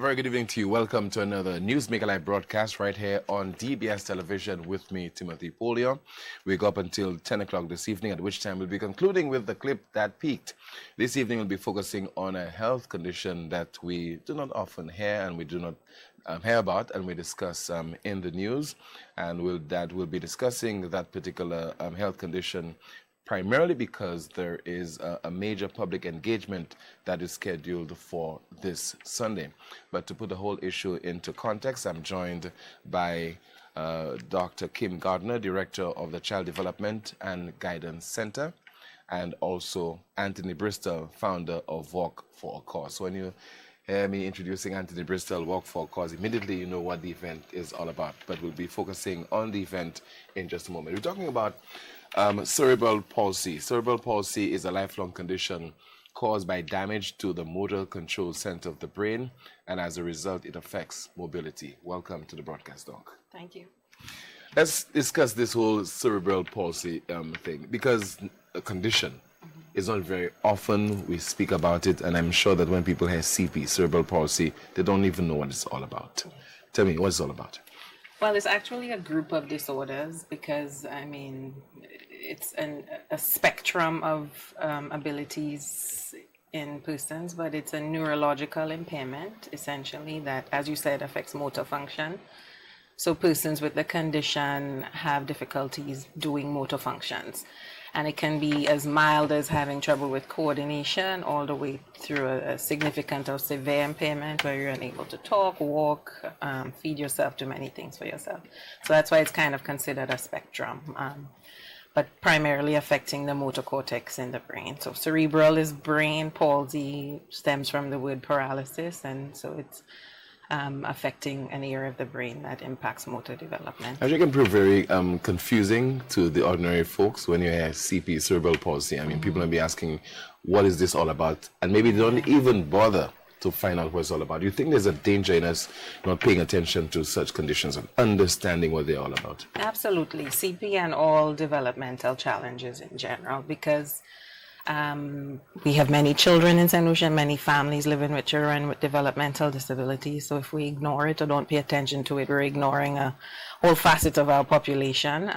very good evening to you. Welcome to another Newsmaker Live broadcast right here on DBS Television with me, Timothy Polio. We go up until 10 o'clock this evening, at which time we'll be concluding with the clip that peaked. This evening we'll be focusing on a health condition that we do not often hear and we do not hear about, and we discuss in the news. And we'll be discussing that particular health condition primarily because there is a major public engagement that is scheduled for this Sunday. But to put the whole issue into context, I'm joined by Dr. Kim Gardner, Director of the Child Development and Guidance Center, and also Anthony Bristol, founder of Walk for a Cause. So when you hear me introducing Anthony Bristol, Walk for a Cause, immediately you know what the event is all about. But we'll be focusing on the event in just a moment. We're talking about cerebral palsy. Cerebral palsy is a lifelong condition caused by damage to the motor control center of the brain, and as a result, it affects mobility. Welcome to the broadcast, Doc. Thank you. Let's discuss this whole cerebral palsy thing, because a condition is not very often we speak about it, and I'm sure that when people hear CP, cerebral palsy, they don't even know what it's all about. Tell me, what it's all about? Well, it's actually a group of disorders because, I mean, it's a spectrum of abilities in persons, but it's a neurological impairment, essentially, that, as you said, affects motor function. So persons with the condition have difficulties doing motor functions. And it can be as mild as having trouble with coordination all the way through a significant or severe impairment where you're unable to talk, walk, feed yourself, do many things for yourself. So that's why it's kind of considered a spectrum, but primarily affecting the motor cortex in the brain. So cerebral is brain, palsy stems from the word paralysis, and so it's affecting an area of the brain that impacts motor development. Actually, it can prove very confusing to the ordinary folks when you hear CP, cerebral palsy. I mean, people will be asking, what is this all about? And maybe they don't even bother to find out what it's all about. Do you think there's a danger in us not paying attention to such conditions and understanding what they're all about? Absolutely. CP and all developmental challenges in general, because we have many children in St. Lucia, many families living with children with developmental disabilities. So if we ignore it or don't pay attention to it, we're ignoring a whole facet of our population.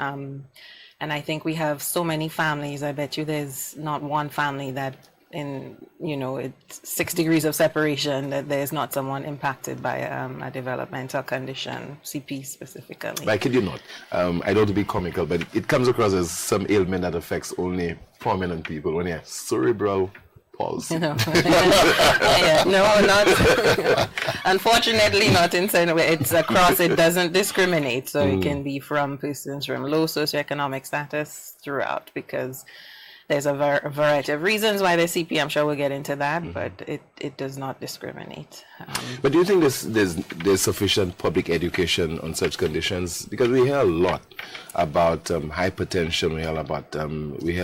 And I think we have so many families. I bet you there's not one family that it's 6 degrees of separation that there's not someone impacted by a developmental condition, CP specifically. But I kid you not. I don't want to be comical, but it comes across as some ailment that affects only prominent people when you have cerebral palsy. No, unfortunately not in St. Louis. It's across, it doesn't discriminate. So it can be from persons from low socioeconomic status throughout, because there's a variety of reasons why there's CP. I'm sure we'll get into that, but it does not discriminate. But do you think there's sufficient public education on such conditions? Because we hear a lot about hypertension, we hear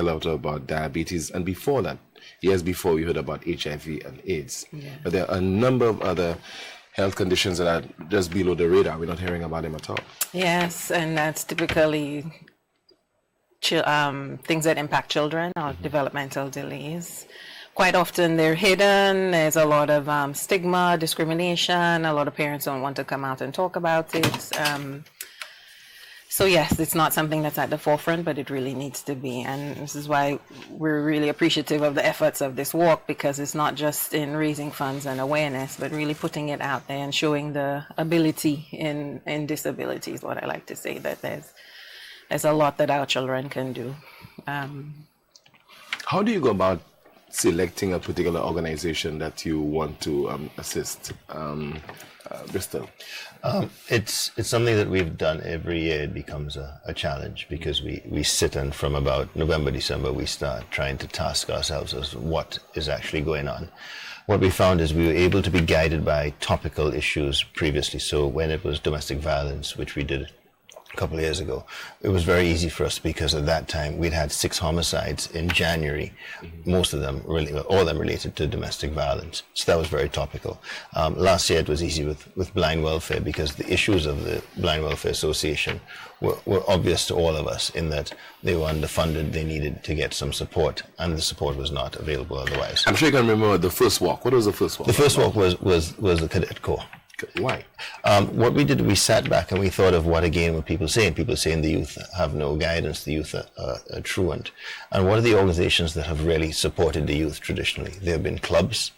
a lot about diabetes, and before that, years before, we heard about HIV and AIDS. Yeah. But there are a number of other health conditions that are just below the radar. We're not hearing about them at all. Yes, and that's typically things that impact children or developmental delays. Quite often they're hidden. There's a lot of stigma, discrimination. A lot of parents don't want to come out and talk about it. So yes, it's not something that's at the forefront, but it really needs to be. And this is why we're really appreciative of the efforts of this walk, because it's not just in raising funds and awareness, but really putting it out there and showing the ability in disabilities. What I like to say, that there's a lot that our children can do. How do you go about selecting a particular organization that you want to assist? Bristol? It's something that we've done every year. It becomes a challenge because we sit, and from about November, December, we start trying to task ourselves as what is actually going on. What we found is we were able to be guided by topical issues previously. So when it was domestic violence, which we did a couple of years ago, it was very easy for us because at that time we'd had 6 homicides in January, most of them all of them related to domestic violence. So that was very topical. Last year it was easy with blind welfare because the issues of the Blind Welfare Association were obvious to all of us in that they were underfunded, they needed to get some support, and the support was not available otherwise. I'm sure you can remember the first walk. What was the first walk? The first walk was the Cadet Corps. Why? What we did, we sat back and we thought of what again were people saying. People saying the youth have no guidance, the youth are truant. And what are the organizations that have really supported the youth traditionally? There have been clubs,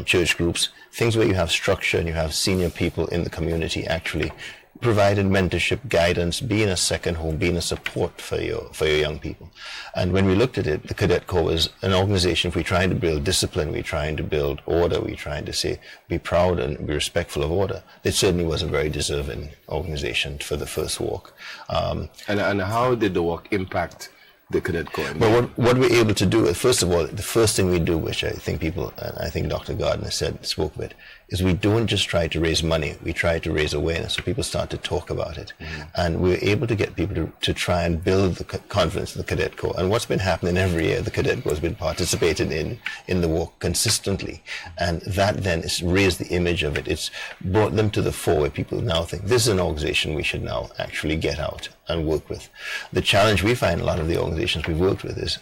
church groups, things where you have structure and you have senior people in the community actually provided mentorship, guidance, being a second home, being a support for your young people. And when we looked at it, the Cadet Corps was an organization. If we're trying to build discipline, we're trying to build order, we're trying to say be proud and be respectful of order. It certainly was a very deserving organization for the first walk. And how did the walk impact the Cadet Corps? But what we're able to do, first of all, the first thing we do, which I think people, and I think Dr. Gardner spoke of it, is we don't just try to raise money, we try to raise awareness, so people start to talk about it. Mm-hmm. And we're able to get people to try and build the confidence in the Cadet Corps. And what's been happening every year, the Cadet Corps has been participating in the walk consistently. And that then has raised the image of it. It's brought them to the fore where people now think this is an organization we should now actually get out and work with. The challenge we find a lot of the organizations we've worked with is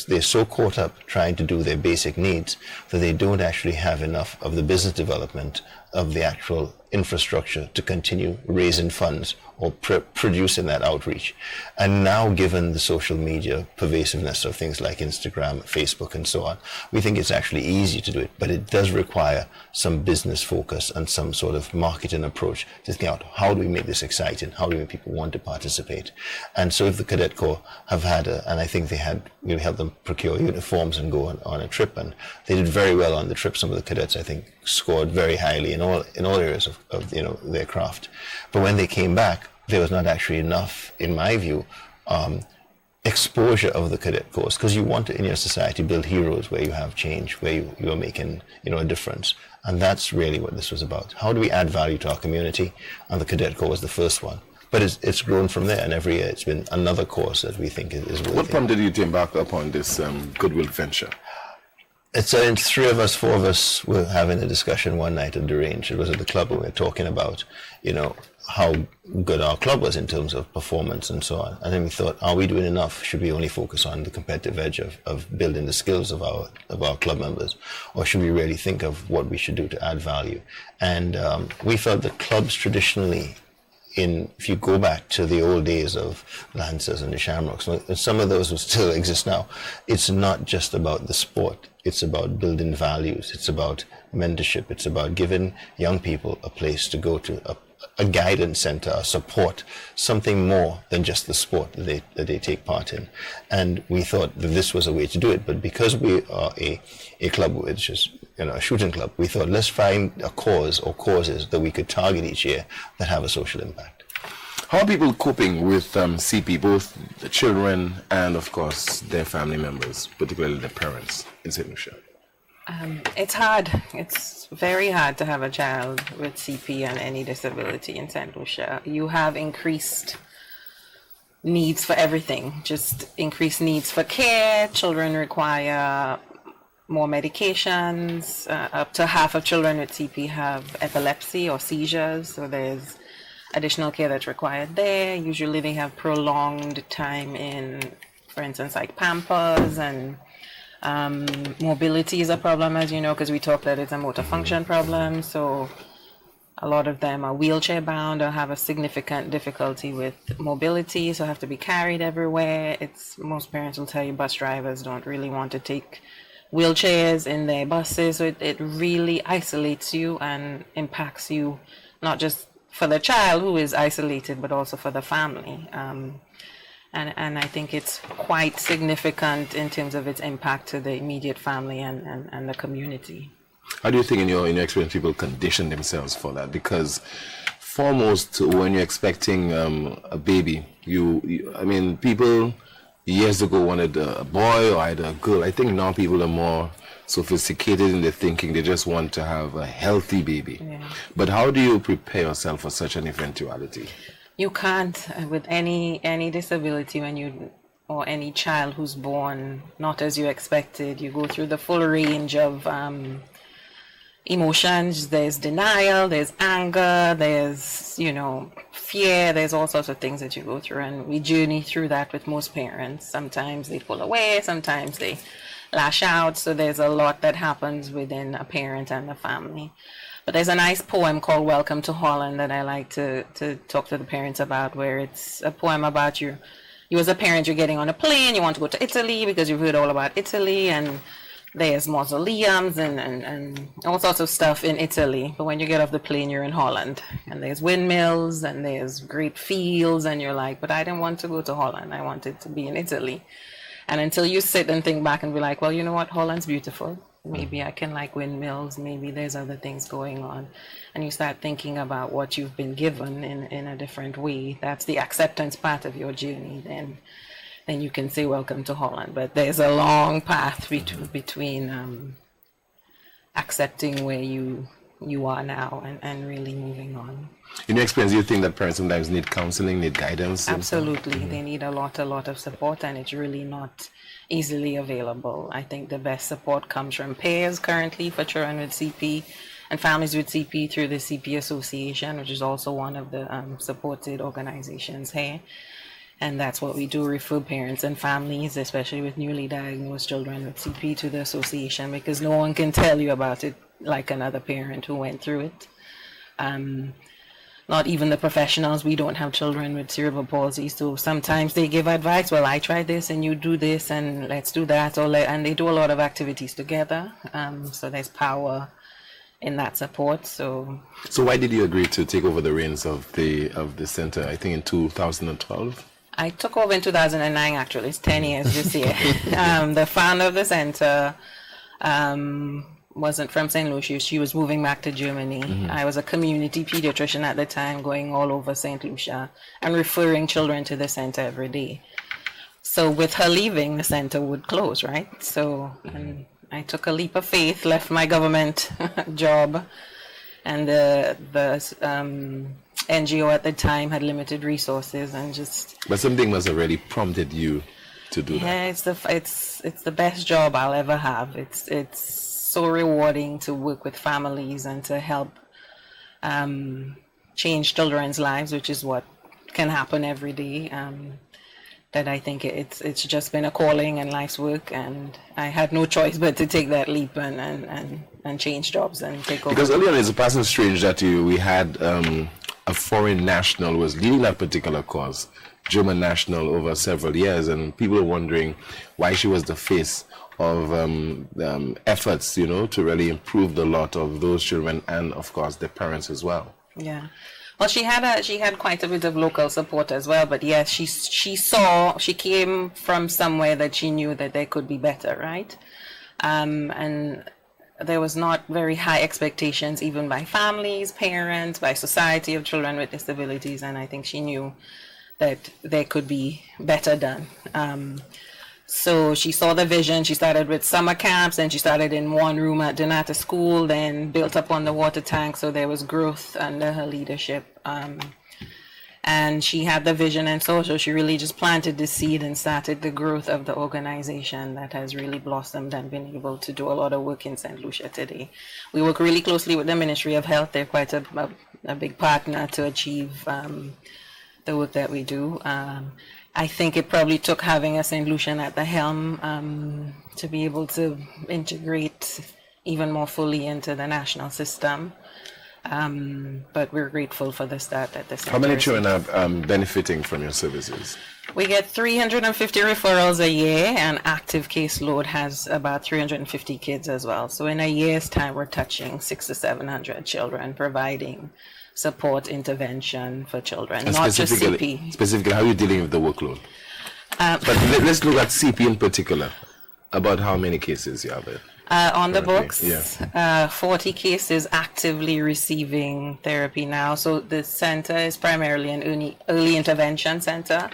they're so caught up trying to do their basic needs that they don't actually have enough of the business development of the actual infrastructure to continue raising funds or producing that outreach. And now, given the social media pervasiveness of things like Instagram, Facebook, and so on, we think it's actually easy to do it, but it does require some business focus and some sort of marketing approach to think out how do we make this exciting, how do we make people want to participate. And so if the Cadet Corps have had, and I think we helped them procure uniforms and go on a trip, and they did very well on the trip. Some of the cadets, I think, scored very highly in all areas of their craft. But when they came back, there was not actually enough, in my view, exposure of the Cadet Corps, because you want to, in your society, build heroes where you have change, where you are making a difference. And that's really what this was about. How do we add value to our community? And the Cadet Corps was the first one. But it's grown from there, and every year it's been another course that we think is worthy. What prompted you to embark upon this goodwill venture? It's four of us were having a discussion one night at the range. It was at the club, and we were talking about, how good our club was in terms of performance and so on. And then we thought, are we doing enough? Should we only focus on the competitive edge of building the skills of our club members? Or should we really think of what we should do to add value? And we felt that clubs traditionally, if you go back to the old days of Lancers and the Shamrocks, and some of those will still exist now, it's not just about the sport. It's about building values. It's about mentorship. It's about giving young people a place to go to, a guidance center, a support, something more than just the sport that they take part in. And we thought that this was a way to do it. But because we are a club which is a shooting club, we thought let's find a cause or causes that we could target each year that have a social impact. How are people coping with CP, both the children and, of course, their family members, particularly their parents in St. Lucia? It's hard. It's very hard to have a child with CP and any disability in St. Lucia. You have increased needs for everything, just increased needs for care. Children require more medications. Up to half of children with CP have epilepsy or seizures, so there's additional care that's required there. Usually they have prolonged time in, for instance, like Pampers, and mobility is a problem, as you know, because we talked that it's a motor function problem. So a lot of them are wheelchair bound or have a significant difficulty with mobility, so have to be carried everywhere. Most parents will tell you bus drivers don't really want to take wheelchairs in their buses, so it really isolates you and impacts you, not just for the child who is isolated, but also for the family. And I think it's quite significant in terms of its impact to the immediate family and the community. How do you think in your experience people condition themselves for that? Because foremost, when you're expecting a baby, people years ago wanted a boy or either a girl. I think now people are more sophisticated in their thinking. They just want to have a healthy baby. Yeah. But how do you prepare yourself for such an eventuality? You can't with any disability or any child who's born not as you expected. You go through the full range of emotions. There's denial, there's anger, there's fear, there's all sorts of things that you go through, and we journey through that with most parents. Sometimes they pull away, sometimes they lash out, so there's a lot that happens within a parent and the family. But there's a nice poem called Welcome to Holland that I like to talk to the parents about, where it's a poem about you as a parent, you're getting on a plane, you want to go to Italy because you've heard all about Italy, and there's mausoleums and all sorts of stuff in Italy. But when you get off the plane, you're in Holland, and there's windmills and there's great fields, and you're like, but I didn't want to go to Holland. I wanted to be in Italy. And until you sit and think back and be like, well, you know what, Holland's beautiful. Maybe I can like windmills. Maybe there's other things going on. And you start thinking about what you've been given in a different way. That's the acceptance part of your journey. Then you can say welcome to Holland. But there's a long path between accepting where you are now and really moving on. In your experience, do you think that parents sometimes need counseling, need guidance? Absolutely. They need a lot of support, and it's really not easily available. I think the best support comes from peers currently for children with CP and families with CP through the CP Association, which is also one of the supported organizations here. And that's what we do, refer parents and families, especially with newly diagnosed children with CP, to the association, because no one can tell you about it like another parent who went through it. Not even the professionals. We don't have children with cerebral palsy, so sometimes they give advice. Well, I tried this, and you do this, and let's do that. And they do a lot of activities together. So there's power in that support. So why did you agree to take over the reins of the center? I think in 2012. I took over in 2009. Actually, it's 10 years this year. The founder of the center wasn't from St. Lucia. She was moving back to Germany. I was a community pediatrician at the time, going all over St. Lucia and referring children to the center every day. So with her leaving, the center would close, right? So and I took a leap of faith, left my government job, and the NGO at the time had limited resources, and just. But something must have already prompted you to do that. Yeah, it's the best job I'll ever have. It's so rewarding to work with families and to help change children's lives, which is what can happen every day. That I think it's just been a calling and life's work, and I had no choice but to take that leap and change jobs and take over. Because earlier on, it's a passing strange that we had a foreign national who was leading that particular cause, German national, over several years, and people were wondering why she was the face of efforts, to really improve the lot of those children and, of course, their parents as well. Yeah. Well, she had quite a bit of local support as well, but yes, she came from somewhere that she knew that there could be better, right? And there was not very high expectations even by families, parents, by society of children with disabilities, and I think she knew that there could be better done. So she saw the vision. She started with summer camps, and she started in one room at Donata School, then built up on the water tank. So there was growth under her leadership. And she had the vision and so she really just planted the seed and started the growth of the organization that has really blossomed and been able to do a lot of work in St. Lucia today. We work really closely with the Ministry of Health. They're quite a big partner to achieve the work that we do. I think it probably took having a St. Lucian at the helm to be able to integrate even more fully into the national system. But we're grateful for the start at the center. How many children are benefiting from your services? We get 350 referrals a year, and active caseload has about 350 kids as well. So in a year's time, we're touching 600 to 700 children, providing support intervention for children, and not just CP. Specifically, how are you dealing with the workload? But let's look at CP in particular. About how many cases you have there? On the books, yeah. 40 cases actively receiving therapy now. So the center is primarily an early intervention center.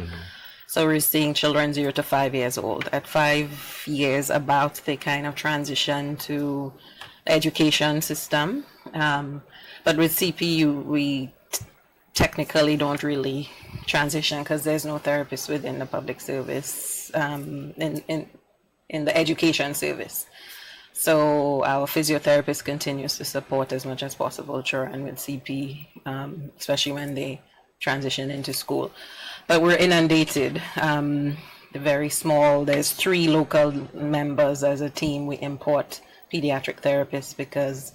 So we're seeing children 0 to 5 years old. At 5 years about, they kind of transition to education system. But with CPU, we technically don't really transition because there's no therapist within the public service, in the education service. So our physiotherapist continues to support as much as possible children with CP, especially when they transition into school. But we're inundated. Very small. There's 3 local members as a team. We import pediatric therapists because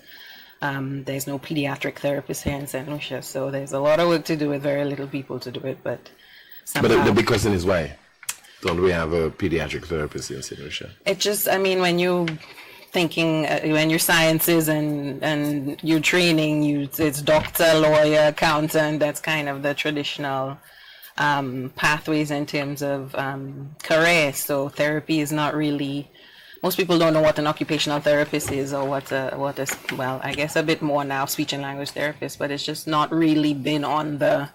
There's no pediatric therapist here in St. Lucia, so there's a lot of work to do with very little people to do it. But the big question is why don't we have a pediatric therapist in St. Lucia? It just, I mean, when you thinking when your sciences and your training, it's doctor, lawyer, accountant. That's kind of the traditional pathways in terms of career. So therapy is not really. Most people don't know what an occupational therapist is, or what is, well, I guess a bit more now, speech and language therapist, but it's just not really been on the,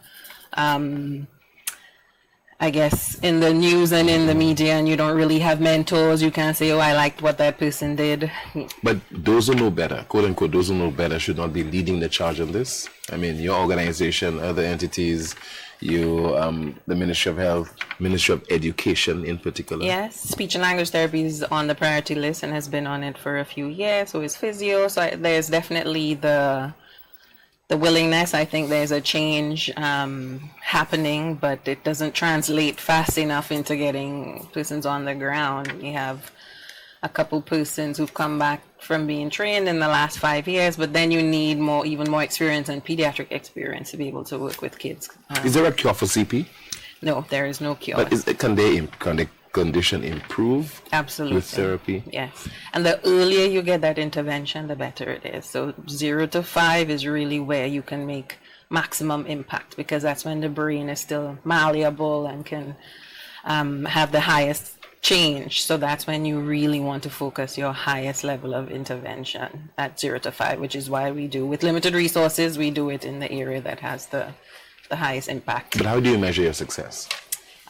I guess, in the news and in the media, and you don't really have mentors. You can't say, oh, I liked what that person did. But those who know better, quote unquote, those who know better should not be leading the charge on this. I mean, your organization, other entities, you, the Ministry of Health, Ministry of Education in particular. Yes, speech and language therapy is on the priority list and has been on it for a few years. So is physio. So there's definitely the willingness. I think there's a change happening, but it doesn't translate fast enough into getting persons on the ground. We have a couple persons who've come back from being trained in the last 5 years, but then you need even more experience and pediatric experience to be able to work with kids. Is there a cure for CP? No, there is no cure. But can the condition improve? Absolutely. With therapy? Yes. And the earlier you get that intervention, the better it is. So 0 to 5 is really where you can make maximum impact, because that's when the brain is still malleable and can have the highest change. So that's when you really want to focus your highest level of intervention at 0 to 5, which is why we do, with limited resources, we do it in the area that has the highest impact. But how do you measure your success?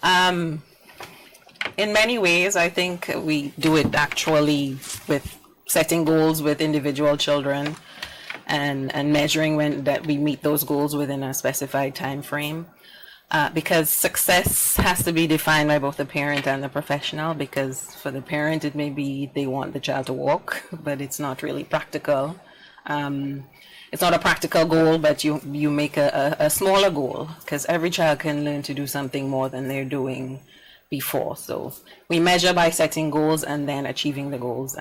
In many ways, I think we do it actually with setting goals with individual children and measuring that we meet those goals within a specified time frame. Because success has to be defined by both the parent and the professional, because for the parent, it may be they want the child to walk, but it's not really practical. It's not a practical goal, but you make a smaller goal, because every child can learn to do something more than they're doing before. So we measure by setting goals and then achieving the goals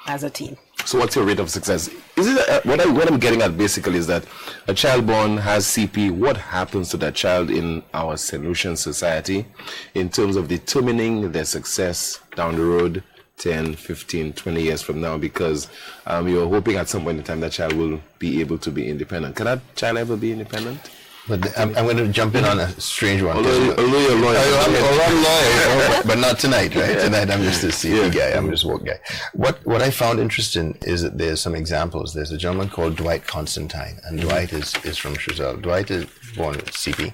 as a team. So what's your rate of success? Is it what I'm getting at basically is that a child born has CP, what happens to that child in our St. Lucian society in terms of determining their success down the road 10, 15, 20 years from now? Because you're hoping at some point in time that child will be able to be independent. Can that child ever be independent? But I'm going to jump in on a strange one. Although you're a lawyer. I'm a lawyer, but not tonight, right? Tonight I'm just a CP guy. I'm just a work guy. What I found interesting is that there's some examples. There's a gentleman called Dwight Constantine, and Dwight is from Chazelle. Dwight is born with CP,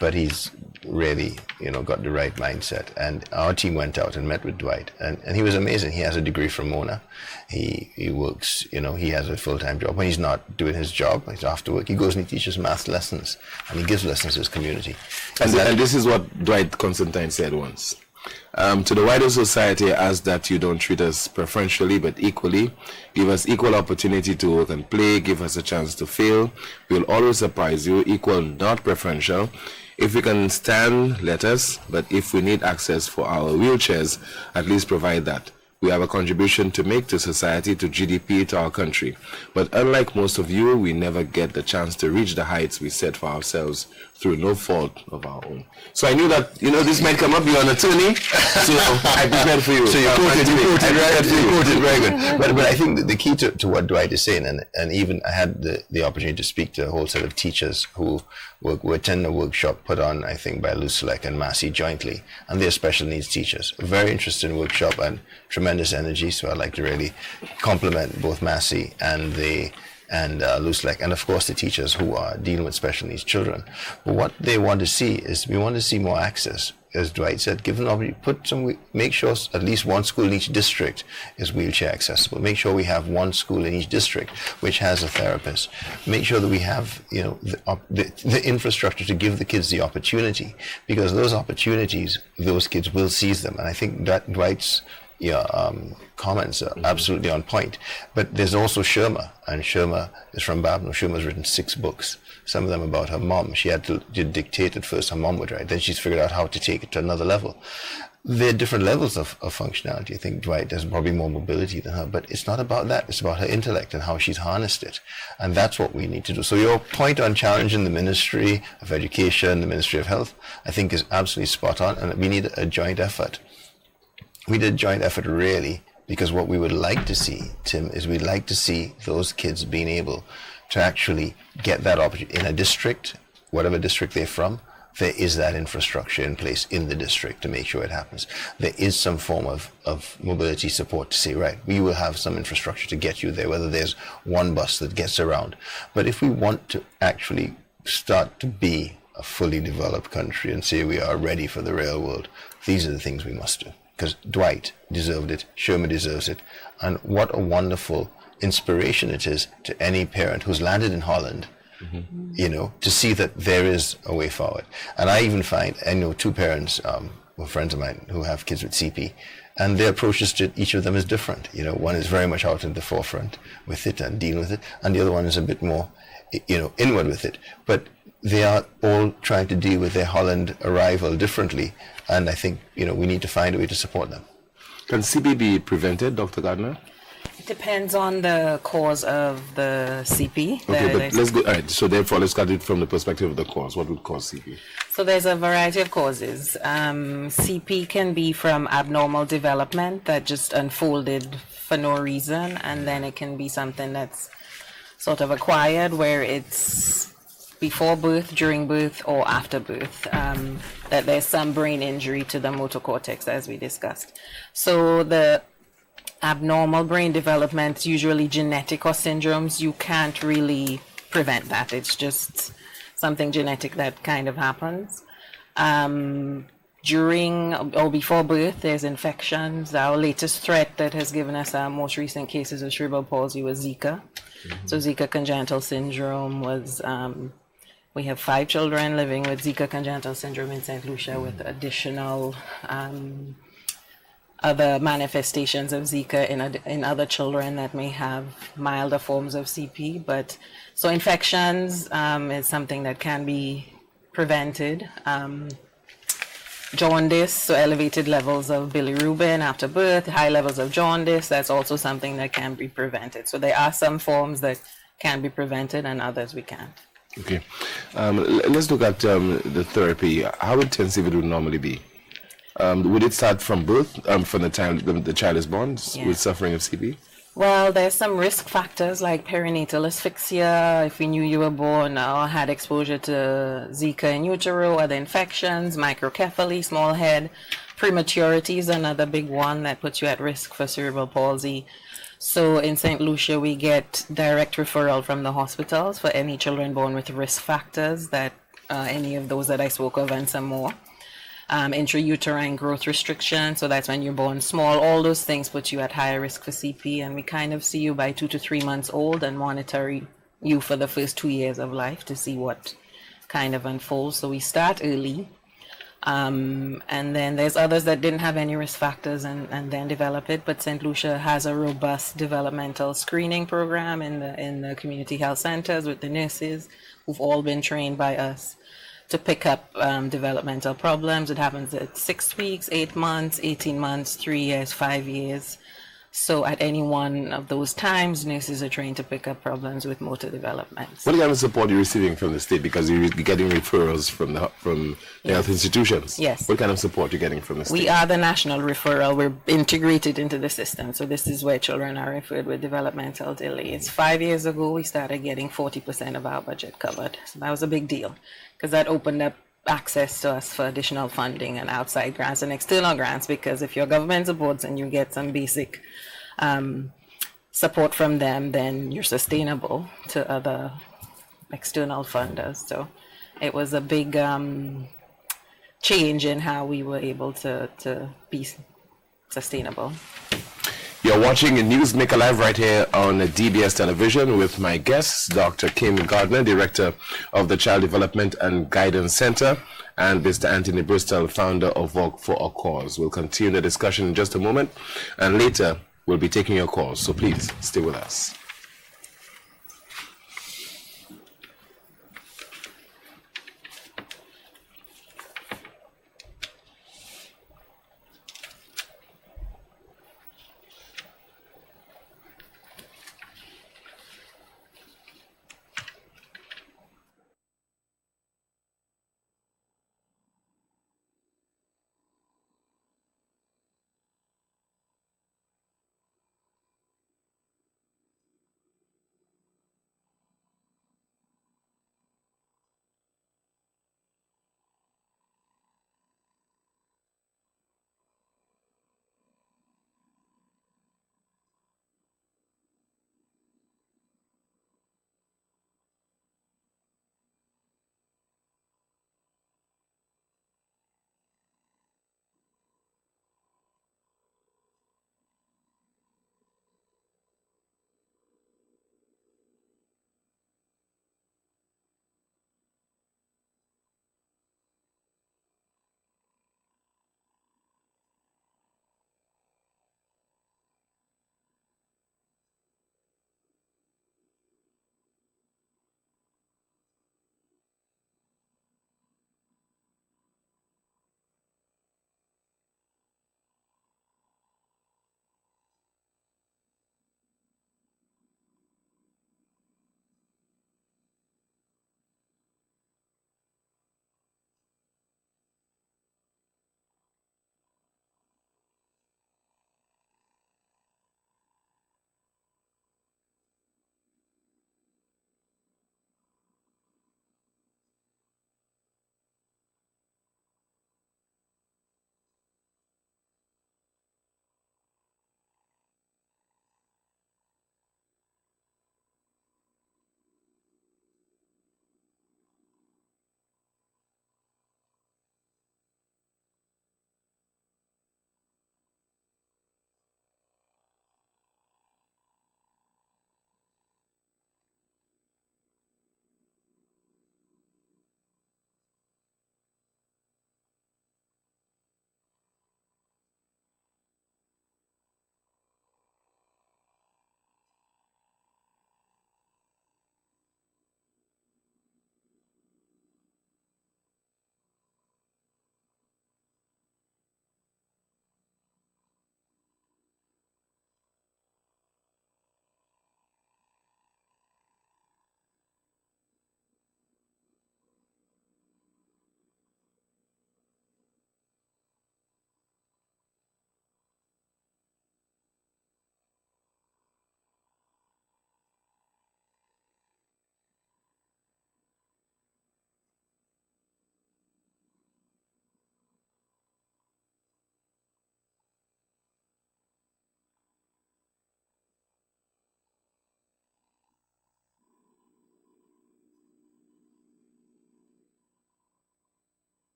but he's really, got the right mindset. And our team went out and met with Dwight, and he was amazing. He has a degree from Mona. He works, he has a full-time job. When he's not doing his job, he's after work, he goes and he teaches math lessons, and he gives lessons to his community. And this is what Dwight Constantine said once. To the wider society, I ask that you don't treat us preferentially but equally. Give us equal opportunity to work and play. Give us a chance to fail. We'll always surprise you. Equal, not preferential. If we can stand, let us. But if we need access for our wheelchairs, at least provide that. We have a contribution to make to society, to GDP, to our country. But unlike most of you, we never get the chance to reach the heights we set for ourselves through no fault of our own. So I knew that, this might come up. You're an attorney, so I prepared for you. So you quoted very good. But I think that the key to what Dwight is saying, and even I had the opportunity to speak to a whole set of teachers who attend a workshop put on, I think, by Lucelec and Massey jointly, and they're special needs teachers. A very interesting workshop and tremendous energy, so I'd like to really compliment both Massey and Lucelec, and of course the teachers who are dealing with special needs children. But what they want to see is, we want to see more access. As Dwight said, give an opportunity, make sure at least one school in each district is wheelchair accessible. Make sure we have one school in each district which has a therapist. Make sure that we have, the infrastructure to give the kids the opportunity, because those opportunities, those kids will seize them. And I think that Dwight's comments are absolutely on point. But there's also Sherma, and Sherma is from Babno. Sherma's written 6 books, some of them about her mom. She had to dictate at first, her mom would write, then she's figured out how to take it to another level. there are different levels of functionality. I think Dwight has probably more mobility than her, but it's not about that. It's about her intellect and how she's harnessed it. And that's what we need to do. So your point on challenging the Ministry of Education, the Ministry of Health, I think is absolutely spot on. And we need a joint effort. We need a joint effort really, because what we would like to see, Tim, is we'd like to see those kids being able to actually get that opportunity in a district, whatever district they're from. There is that infrastructure in place in the district to make sure it happens. There is some form of mobility support to say, right, we will have some infrastructure to get you there, whether there's one bus that gets around. But if we want to actually start to be a fully developed country and say we are ready for the real world, these are the things we must do. Because Dwight deserved it, Sherma deserves it, and what a wonderful inspiration it is to any parent who's landed in Holland, you know, to see that there is a way forward. And I even find, I know two parents, friends of mine who have kids with CP, and their approaches to each of them is different. You know, one is very much out in the forefront with it and dealing with it, and the other one is a bit more, you know, inward with it. But they are all trying to deal with their Holland arrival differently, and I think, you know, we need to find a way to support them. Can CP be prevented, Dr. Gardner? It depends on the cause of the CP. Okay, but let's go. All right, so therefore, let's start it from the perspective of the cause. What would cause CP? So there's a variety of causes. CP can be from abnormal development that just unfolded for no reason, and then it can be something that's sort of acquired, where it's before birth, during birth, or after birth, that there's some brain injury to the motor cortex, as we discussed. So the abnormal brain development, usually genetic or syndromes, you can't really prevent that. It's just something genetic that kind of happens. During or before birth, there's infections. Our latest threat that has given us our most recent cases of cerebral palsy was Zika. So Zika congenital syndrome was, we have 5 children living with Zika congenital syndrome in St. Lucia with additional other manifestations of Zika in other children that may have milder forms of CP. But so infections is something that can be prevented. Jaundice, so elevated levels of bilirubin after birth, high levels of jaundice, that's also something that can be prevented. So there are some forms that can be prevented and others we can't. Okay. Let's look at the therapy. How intensive it would normally be? Would it start from birth, from the time the child is born, with suffering of CP? Well, there's some risk factors like perinatal asphyxia, if we knew you were born or had exposure to Zika in utero, other infections, microcephaly, small head. Prematurity is another big one that puts you at risk for cerebral palsy. So in St. Lucia, we get direct referral from the hospitals for any children born with risk factors, that any of those that I spoke of and some more. Intrauterine growth restriction, so that's when you're born small. All those things put you at higher risk for CP, and we kind of see you by 2 to 3 months old and monitor you for the first 2 years of life to see what kind of unfolds. So we start early, and then there's others that didn't have any risk factors and then develop it. But St. Lucia has a robust developmental screening program in the community health centers with the nurses who've all been trained by us to pick up developmental problems. It happens at 6 weeks, 8 months, 18 months, 3 years, 5 years. So at any one of those times, nurses are trained to pick up problems with motor development. What kind of support are you receiving from the state? Because you're getting referrals from the health institutions. Yes. What kind of support are you getting from the state? We are the national referral. We're integrated into the system. So this is where children are referred with developmental delays. 5 years ago, we started getting 40% of our budget covered. So that was a big deal, because that opened up access to us for additional funding and outside grants and external grants, because if your government supports and you get some basic support from them, then you're sustainable to other external funders. So it was a big change in how we were able to be sustainable. You're watching Newsmaker Live right here on DBS Television with my guests, Dr. Kim Gardner, Director of the Child Development and Guidance Center, and Mr. Anthony Bristol, founder of Walk for a Cause. We'll continue the discussion in just a moment, and later we'll be taking your calls, so please stay with us.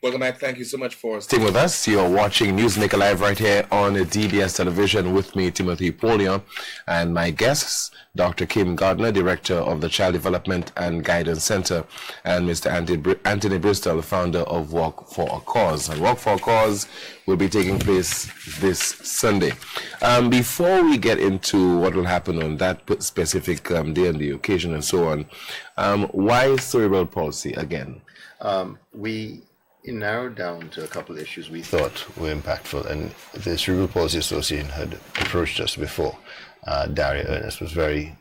Welcome back. Thank you so much for staying with us. You're watching Newsmaker Live right here on DBS Television with me, Timothy Polion, and my guests, Dr. Kim Gardner, Director of the Child Development and Guidance Center, and Mr. Anthony Bristol, founder of Walk for a Cause. And Walk for a Cause will be taking place this Sunday. Before we get into what will happen on that specific day and the occasion and so on, why cerebral palsy again? We narrowed down to a couple of issues we thought were impactful, and the Cerebral Palsy Association had approached us before. Daria Ernest was very,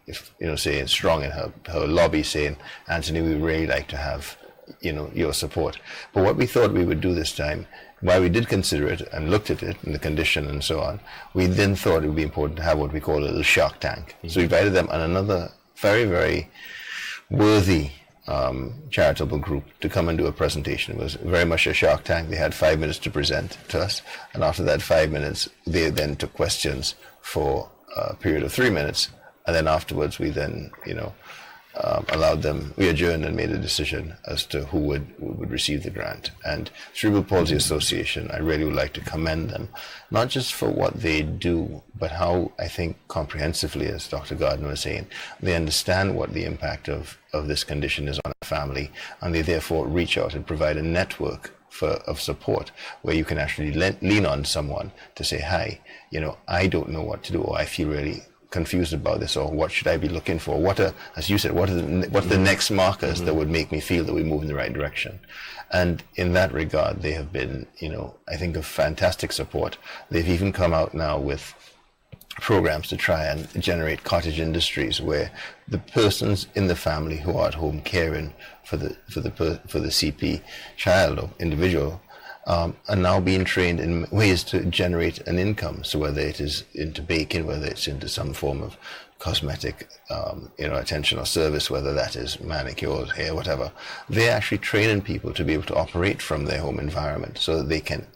saying strong in her lobby, saying, Anthony, we would really like to have, your support. But what we thought we would do this time, while we did consider it and looked at it and the condition and so on, we then thought it would be important to have what we call a little shark tank. Mm-hmm. So we invited them and another very, very worthy charitable group to come and do a presentation. It was very much a shark tank. They had 5 minutes to present to us, and after that 5 minutes they then took questions for a period of 3 minutes, and then afterwards we then allowed them, we adjourned and made a decision as to who would receive the grant. And Cerebral Palsy Association, I really would like to commend them, not just for what they do, but how, I think, comprehensively, as Dr. Gardner was saying, they understand what the impact of this condition is on a family, and they therefore reach out and provide a network of support where you can actually lean on someone to say, hi, I don't know what to do, or I feel really confused about this, or what should I be looking for? As you said, what are the next markers that would make me feel that we move in the right direction? And in that regard, they have been, I think, of fantastic support. They've even come out now with programs to try and generate cottage industries where the persons in the family who are at home caring for the CP child or individual are now being trained in ways to generate an income. So whether it is into baking, whether it's into some form of cosmetic, attention or service, whether that is manicures, hair, whatever, they're actually training people to be able to operate from their home environment so that they can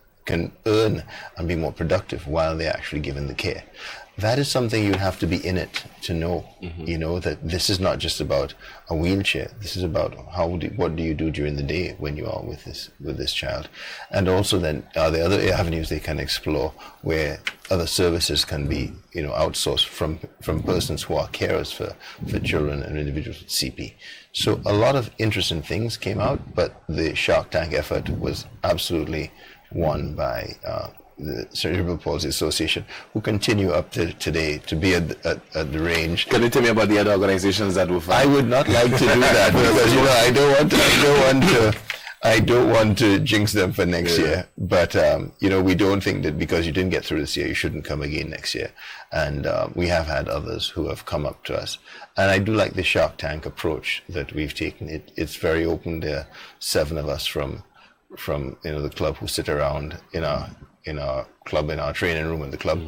earn and be more productive while they're actually given the care. That is something you'd have to be in it to know, that this is not just about a wheelchair. This is about what do you do during the day when you are with this child. And also then, are there other avenues they can explore where other services can be, outsourced from persons who are carers for children and individuals with CP. So a lot of interesting things came out, but the Shark Tank effort was absolutely won by the Cerebral Palsy Association, who continue up to today to be at the range. Can you tell me about the other organizations that will find? I would not like to do that because I don't want to jinx them for next year. But we don't think that because you didn't get through this year, you shouldn't come again next year. And we have had others who have come up to us. And I do like the Shark Tank approach that we've taken. It's very open. There are 7 of us from the club who sit around in our club, in our training room in the club,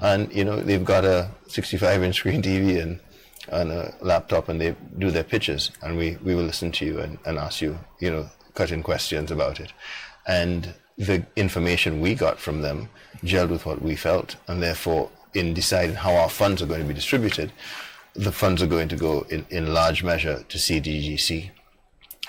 and they've got a 65-inch screen TV and a laptop, and they do their pitches, and we will listen to you and ask you cut-in questions about it. And the information we got from them gelled with what we felt, and therefore in deciding how our funds are going to be distributed, the funds are going to go in large measure to CDGC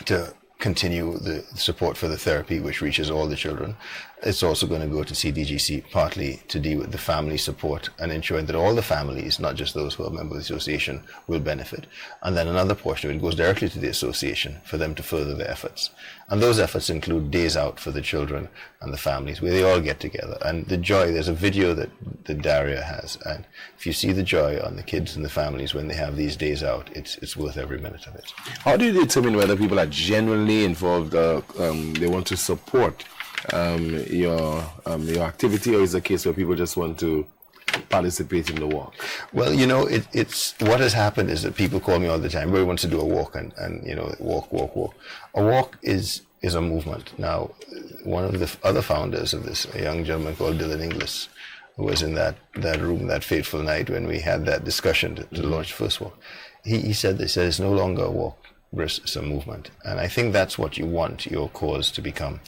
to continue the support for the therapy, which reaches all the children. It's also going to go to CDGC partly to deal with the family support and ensuring that all the families, not just those who are members of the association, will benefit. And then another portion of it goes directly to the association for them to further their efforts. And those efforts include days out for the children and the families where they all get together. And the joy, there's a video that Daria has, and if you see the joy on the kids and the families when they have these days out, it's worth every minute of it. How do you determine whether people are genuinely involved, they want to support your activity, or is it a case where people just want to participate in the walk? Well, it's what has happened is that people call me all the time. Everybody wants to do a walk and walk. A walk is a movement. Now, one of the other founders of this, a young gentleman called Dylan Inglis, who was in that room that fateful night when we had that discussion to launch the first walk, he said it's no longer a walk. brisk some movement. And I think that's what you want your cause to become.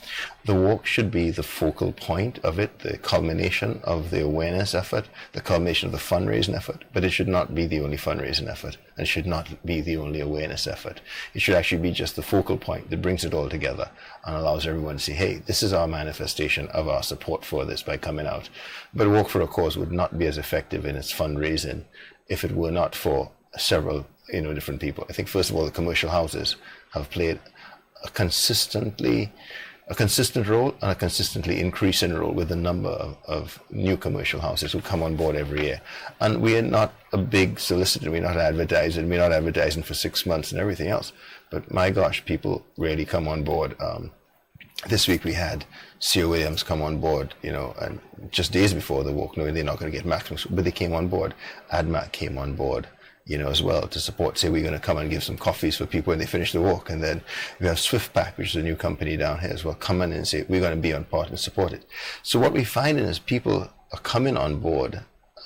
The walk should be the focal point of it, the culmination of the awareness effort, the culmination of the fundraising effort, but it should not be the only fundraising effort, and it should not be the only awareness effort. It should actually be just the focal point that brings it all together and allows everyone to see, hey, this is our manifestation of our support for this by coming out. But Walk for a Cause would not be as effective in its fundraising if it were not for several different people. I think, first of all, the commercial houses have played a consistent role and a consistently increasing role with the number of new commercial houses who come on board every year. And we are not a big solicitor. We're not advertising. We're not advertising for 6 months and everything else. But my gosh, people really come on board. This week we had C.O. Williams come on board, and just days before the walk, knowing they're not going to get maximum, but they came on board. ADMAC came on board, as well, to support. Say we're going to come and give some coffees for people when they finish the walk. And then we have SwiftPack, which is a new company down here as well, come in and say, we're going to be on part and support it. So what we're finding is people are coming on board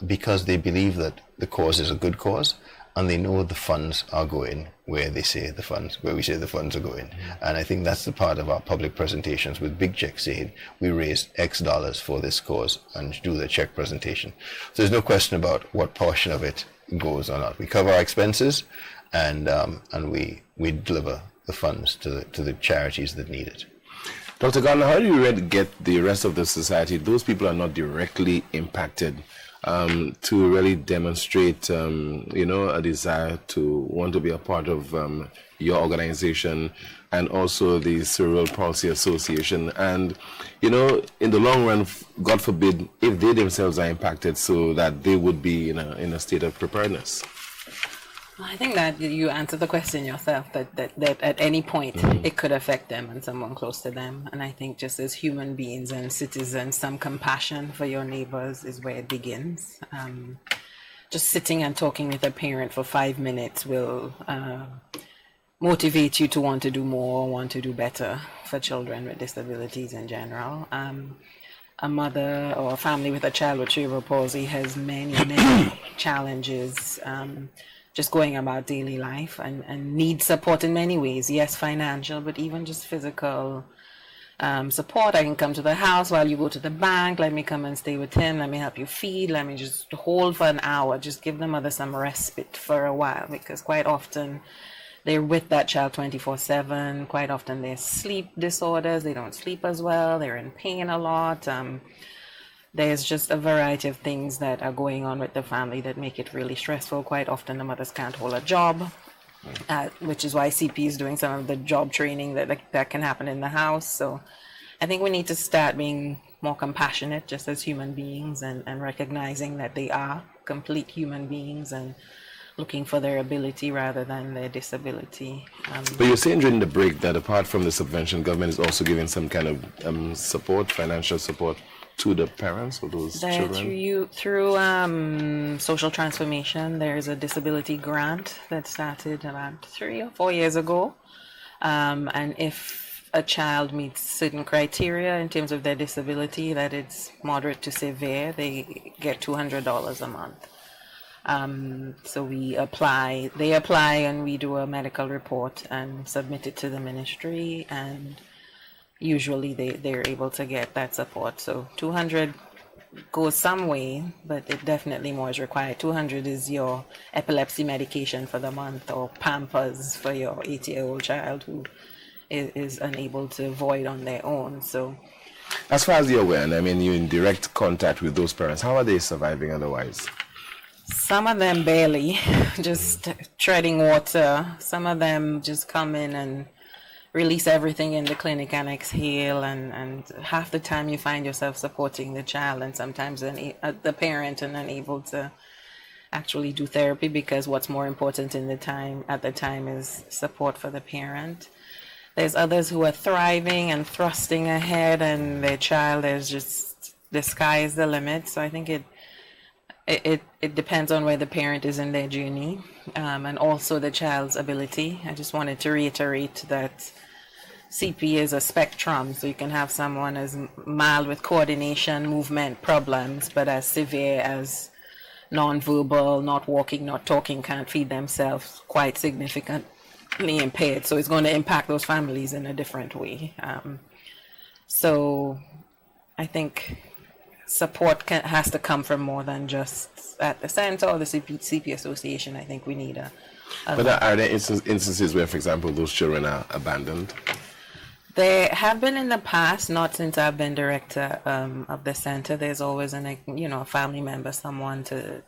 because they believe that the cause is a good cause, and they know the funds are going where we say the funds are going. And I think that's the part of our public presentations with big checks saying we raised X dollars for this cause and do the check presentation. So there's no question about what portion of it goes or not. We cover our expenses, and we deliver the funds to the charities that need it. Dr. Gardner, how do you really get the rest of the society, those people are not directly impacted, to really demonstrate, a desire to want to be a part of your organization and also the Cerebral Palsy Association? And, in the long run, God forbid, if they themselves are impacted, so that they would be in a state of preparedness. I think that you answered the question yourself, that at any point it could affect them and someone close to them. And I think just as human beings and citizens, some compassion for your neighbors is where it begins. Just sitting and talking with a parent for 5 minutes will motivate you to want to do more, want to do better for children with disabilities in general. A mother or a family with a child with cerebral palsy has many challenges, just going about daily life, and need support in many ways. Yes, financial, but even just physical support. I can come to the house while you go to the bank. Let me come and stay with him. Let me help you feed. Let me just hold for an hour. Just give the mother some respite for a while, because quite often they're with that child 24/7. Quite often there's sleep disorders. They don't sleep as well. They're in pain a lot. There's just a variety of things that are going on with the family that make it really stressful. Quite often the mothers can't hold a job, which is why CP is doing some of the job training that can happen in the house. So I think we need to start being more compassionate just as human beings, and recognizing that they are complete human beings and looking for their ability rather than their disability. But you're saying during the break that apart from the subvention, government is also giving some kind of support, financial support to the parents of those children? Through social transformation, there's a disability grant that started about 3 or 4 years ago. And if a child meets certain criteria in terms of their disability, that it's moderate to severe, they get $200 a month. So they apply, and we do a medical report and submit it to the ministry, and usually they're able to get that support. So 200 goes some way, but it definitely more is required. 200 is your epilepsy medication for the month, or Pampers for your 8-year-old child who is unable to void on their own. So as far as you're aware, and I mean you're in direct contact with those parents, how are they surviving otherwise? Some of them barely, just treading water. Some of them just come in and release everything in the clinic and exhale, and half the time you find yourself supporting the child, and sometimes the parent, and unable to actually do therapy, because what's more important at the time is support for the parent. There's others who are thriving and thrusting ahead, and their child is just, the sky is the limit. So I think it depends on where the parent is in their journey, and also the child's ability. I just wanted to reiterate that CP is a spectrum, so you can have someone as mild with coordination, movement problems, but as severe as non-verbal, not walking, not talking, can't feed themselves, quite significant impaired, so it's going to impact those families in a different way. So I think support has to come from more than just at the center or the CP Association. I think we need a But are there instances where, for example, those children are abandoned? There have been in the past, not since I've been director of the center. There's always a family member, someone to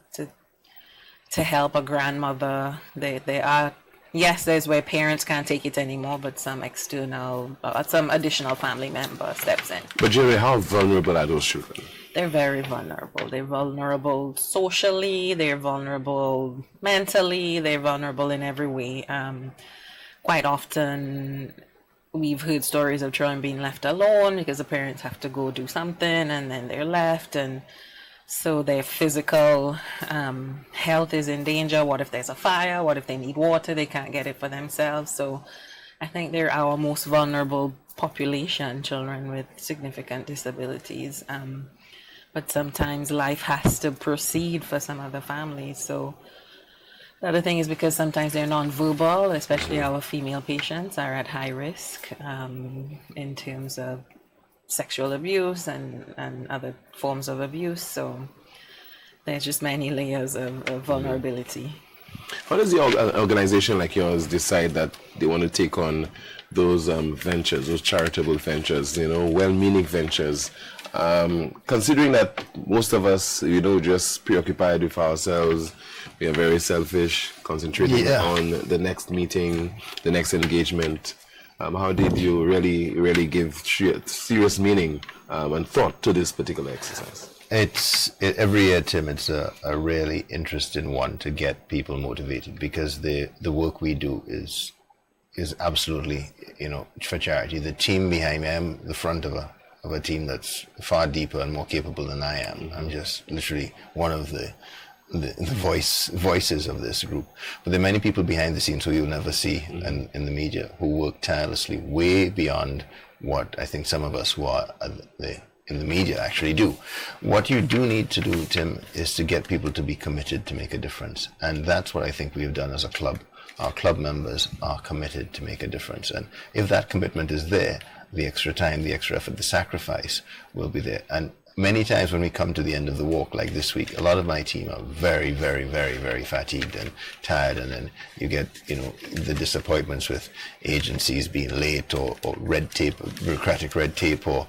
help, a grandmother. They are, yes, there's where parents can't take it anymore, but some additional family member steps in. But Jerry, how vulnerable are those children? They're very vulnerable. They're vulnerable socially, they're vulnerable mentally, they're vulnerable in every way. Quite often, we've heard stories of children being left alone because the parents have to go do something and then they're left, and so their physical health is in danger. What if there's a fire? What if they need water? They can't get it for themselves. So I think they're our most vulnerable population, children with significant disabilities. But sometimes life has to proceed for some of the families. So the other thing is because sometimes they're non-verbal, especially our female patients are at high risk in terms of sexual abuse and other forms of abuse. So there's just many layers of vulnerability. How does the organization like yours decide that they want to take on those ventures, those charitable ventures, well-meaning ventures? Considering that most of us, just preoccupied with ourselves, we are very selfish, concentrating on the next meeting, the next engagement. How did you really give serious meaning and thought to this particular exercise? Every year, Tim, it's a really interesting one to get people motivated, because the work we do is absolutely, for charity. The team behind me, I'm the front of a team that's far deeper and more capable than I am. I'm just literally one of the voices of this group. But there are many people behind the scenes who you'll never see in the media, who work tirelessly way beyond what I think some of us who are in the media actually do. What you do need to do, Tim, is to get people to be committed to make a difference. And that's what I think we've done as a club. Our club members are committed to make a difference. And if that commitment is there, the extra time, the extra effort, the sacrifice will be there. And many times when we come to the end of the walk, like this week, a lot of my team are very, very, very, very fatigued and tired. And then you get, the disappointments with agencies being late or red tape, bureaucratic red tape, or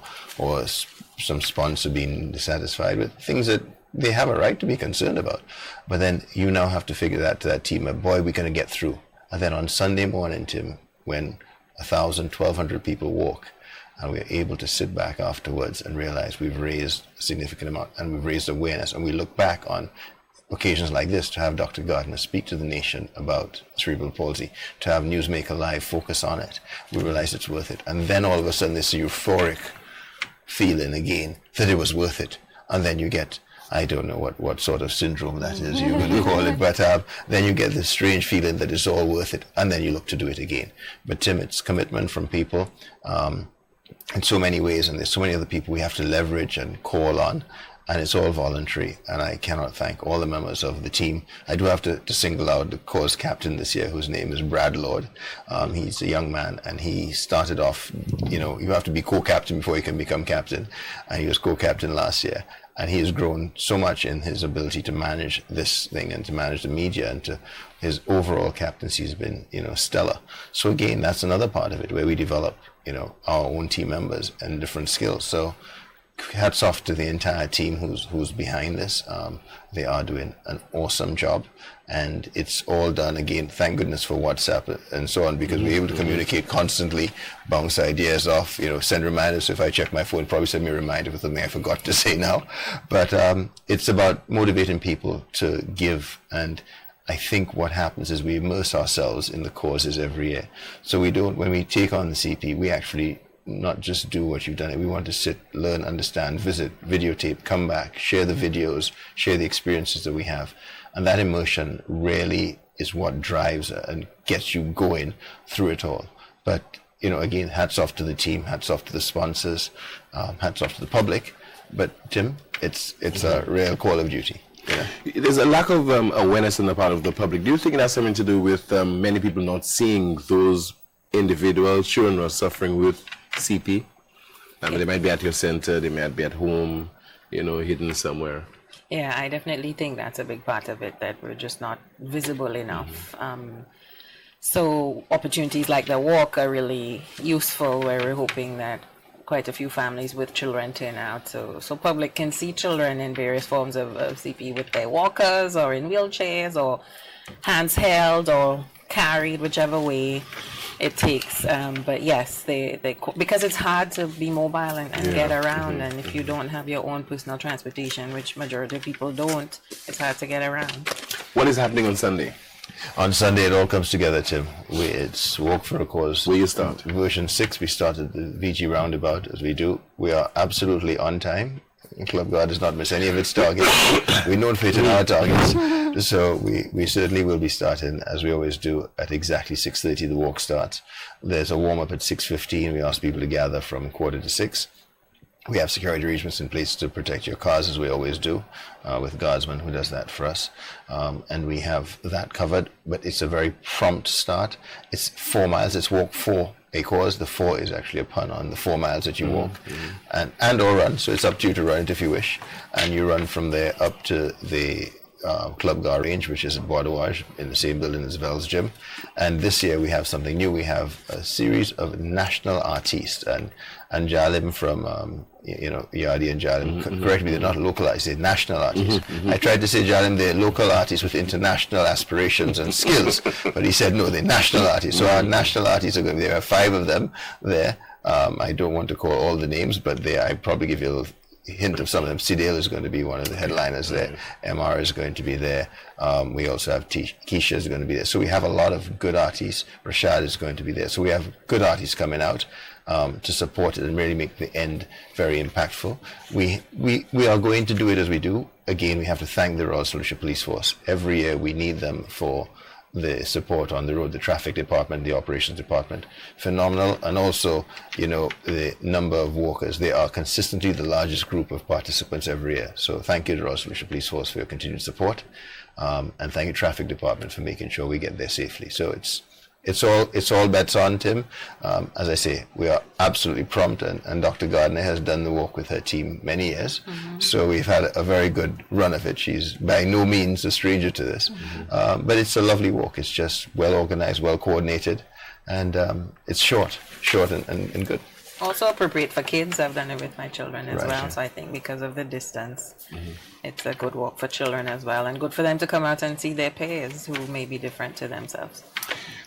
some sponsor being dissatisfied with things that they have a right to be concerned about. But then you now have to figure that to that team, boy, we're going to get through. And then on Sunday morning, Tim, when 1,000, 1,200 people walk, and we're able to sit back afterwards and realize we've raised a significant amount and we've raised awareness, and we look back on occasions like this to have Dr. Gardner speak to the nation about cerebral palsy, to have Newsmaker Live focus on it, we realize it's worth it. And then all of a sudden this euphoric feeling again that it was worth it. And then you get, I don't know what sort of syndrome that is you're going to call it, but then you get this strange feeling that it's all worth it, and then you look to do it again. But Tim, it's commitment from people in so many ways, and there's so many other people we have to leverage and call on, and it's all voluntary. And I cannot thank all the members of the team. I do have to single out the cause captain this year, whose name is Brad Lord. He's a young man, and he started off, you have to be co-captain before you can become captain, and he was co-captain last year. And he has grown so much in his ability to manage this thing and to manage the media, and to his overall captaincy has been, stellar. So again, that's another part of it where we develop, our own team members and different skills. So hats off to the entire team who's behind this. They are doing an awesome job, and it's all done, again, thank goodness for WhatsApp and so on, because we're able to communicate constantly, bounce ideas off, send reminders. So if I check my phone, probably send me a reminder for something I forgot to say now. But it's about motivating people to give, and I think what happens is we immerse ourselves in the causes every year. So when we take on the CP, we actually not just do what you've done. We want to sit, learn, understand, visit, videotape, come back, share the videos, share the experiences that we have. And that immersion really is what drives and gets you going through it all. But, again, hats off to the team, hats off to the sponsors, hats off to the public. But Tim, it's a real call of duty. There's a lack of awareness on the part of the public. Do you think it has something to do with many people not seeing those individual children who are suffering with CP? They might be at your center, they might be at home, hidden somewhere. Yeah, I definitely think that's a big part of it, that we're just not visible enough. So opportunities like the walk are really useful, where we're hoping that quite a few families with children turn out, so public can see children in various forms of CP with their walkers or in wheelchairs or hands held or carried, whichever way it takes. But yes, they because it's hard to be mobile and get around, and if you don't have your own personal transportation, which majority of people don't, it's hard to get around. What is happening on Sunday? On Sunday, it all comes together, Tim. It's Walk for a Cause. Where you start? Version 6, we started the VG roundabout, as we do. We are absolutely on time. Club Guard does not miss any of its targets. We're known for hitting our targets. So we certainly will be starting, as we always do, at exactly 6:30. The walk starts. There's a warm-up at 6:15. We ask people to gather from 5:45. We have security arrangements in place to protect your cars, as we always do, with guardsmen who does that for us. And we have that covered, but it's a very prompt start. It's 4 miles. It's walk for a cause. The 4 is actually a pun on the 4 miles that you walk and or run. So it's up to you to run it if you wish. And you run from there up to the Club Guard range, which is at Bois d'Ouage in the same building as Vels Gym. And this year we have something new. We have a series of national artistes, and Jalim from Yadi and Jalim, correct me, they're not localized, they're national artists. I tried to say, Jalim, they're local artists with international aspirations and skills, but he said no, they're national artists. So our national artists are going to be there. Are 5 of them there. I don't want to call all the names, but I probably give you a hint of some of them. Sidale is going to be one of the headliners there. MR is going to be there. We also have Keisha is going to be there. So we have a lot of good artists. Rashad is going to be there. So we have good artists coming out to support it and really make the end very impactful. We are going to do it as we do. Again, we have to thank the Royal St. Lucia Police Force. Every year we need them for the support on the road, the traffic department, the operations department, phenomenal. And also, the number of walkers. They are consistently the largest group of participants every year. So thank you to Royal St. Lucia Police Force for your continued support. And thank you traffic department for making sure we get there safely. So it's all bets on, Tim. As I say, we are absolutely prompt, and Dr. Gardner has done the walk with her team many years. So we've had a very good run of it. She's by no means a stranger to this. But it's a lovely walk. It's just well organized, well coordinated, and it's short and good. Also appropriate for kids. I've done it with my children as Right, well. yeah. So I think because of the distance, it's a good walk for children as well, and good for them to come out and see their peers who may be different to themselves.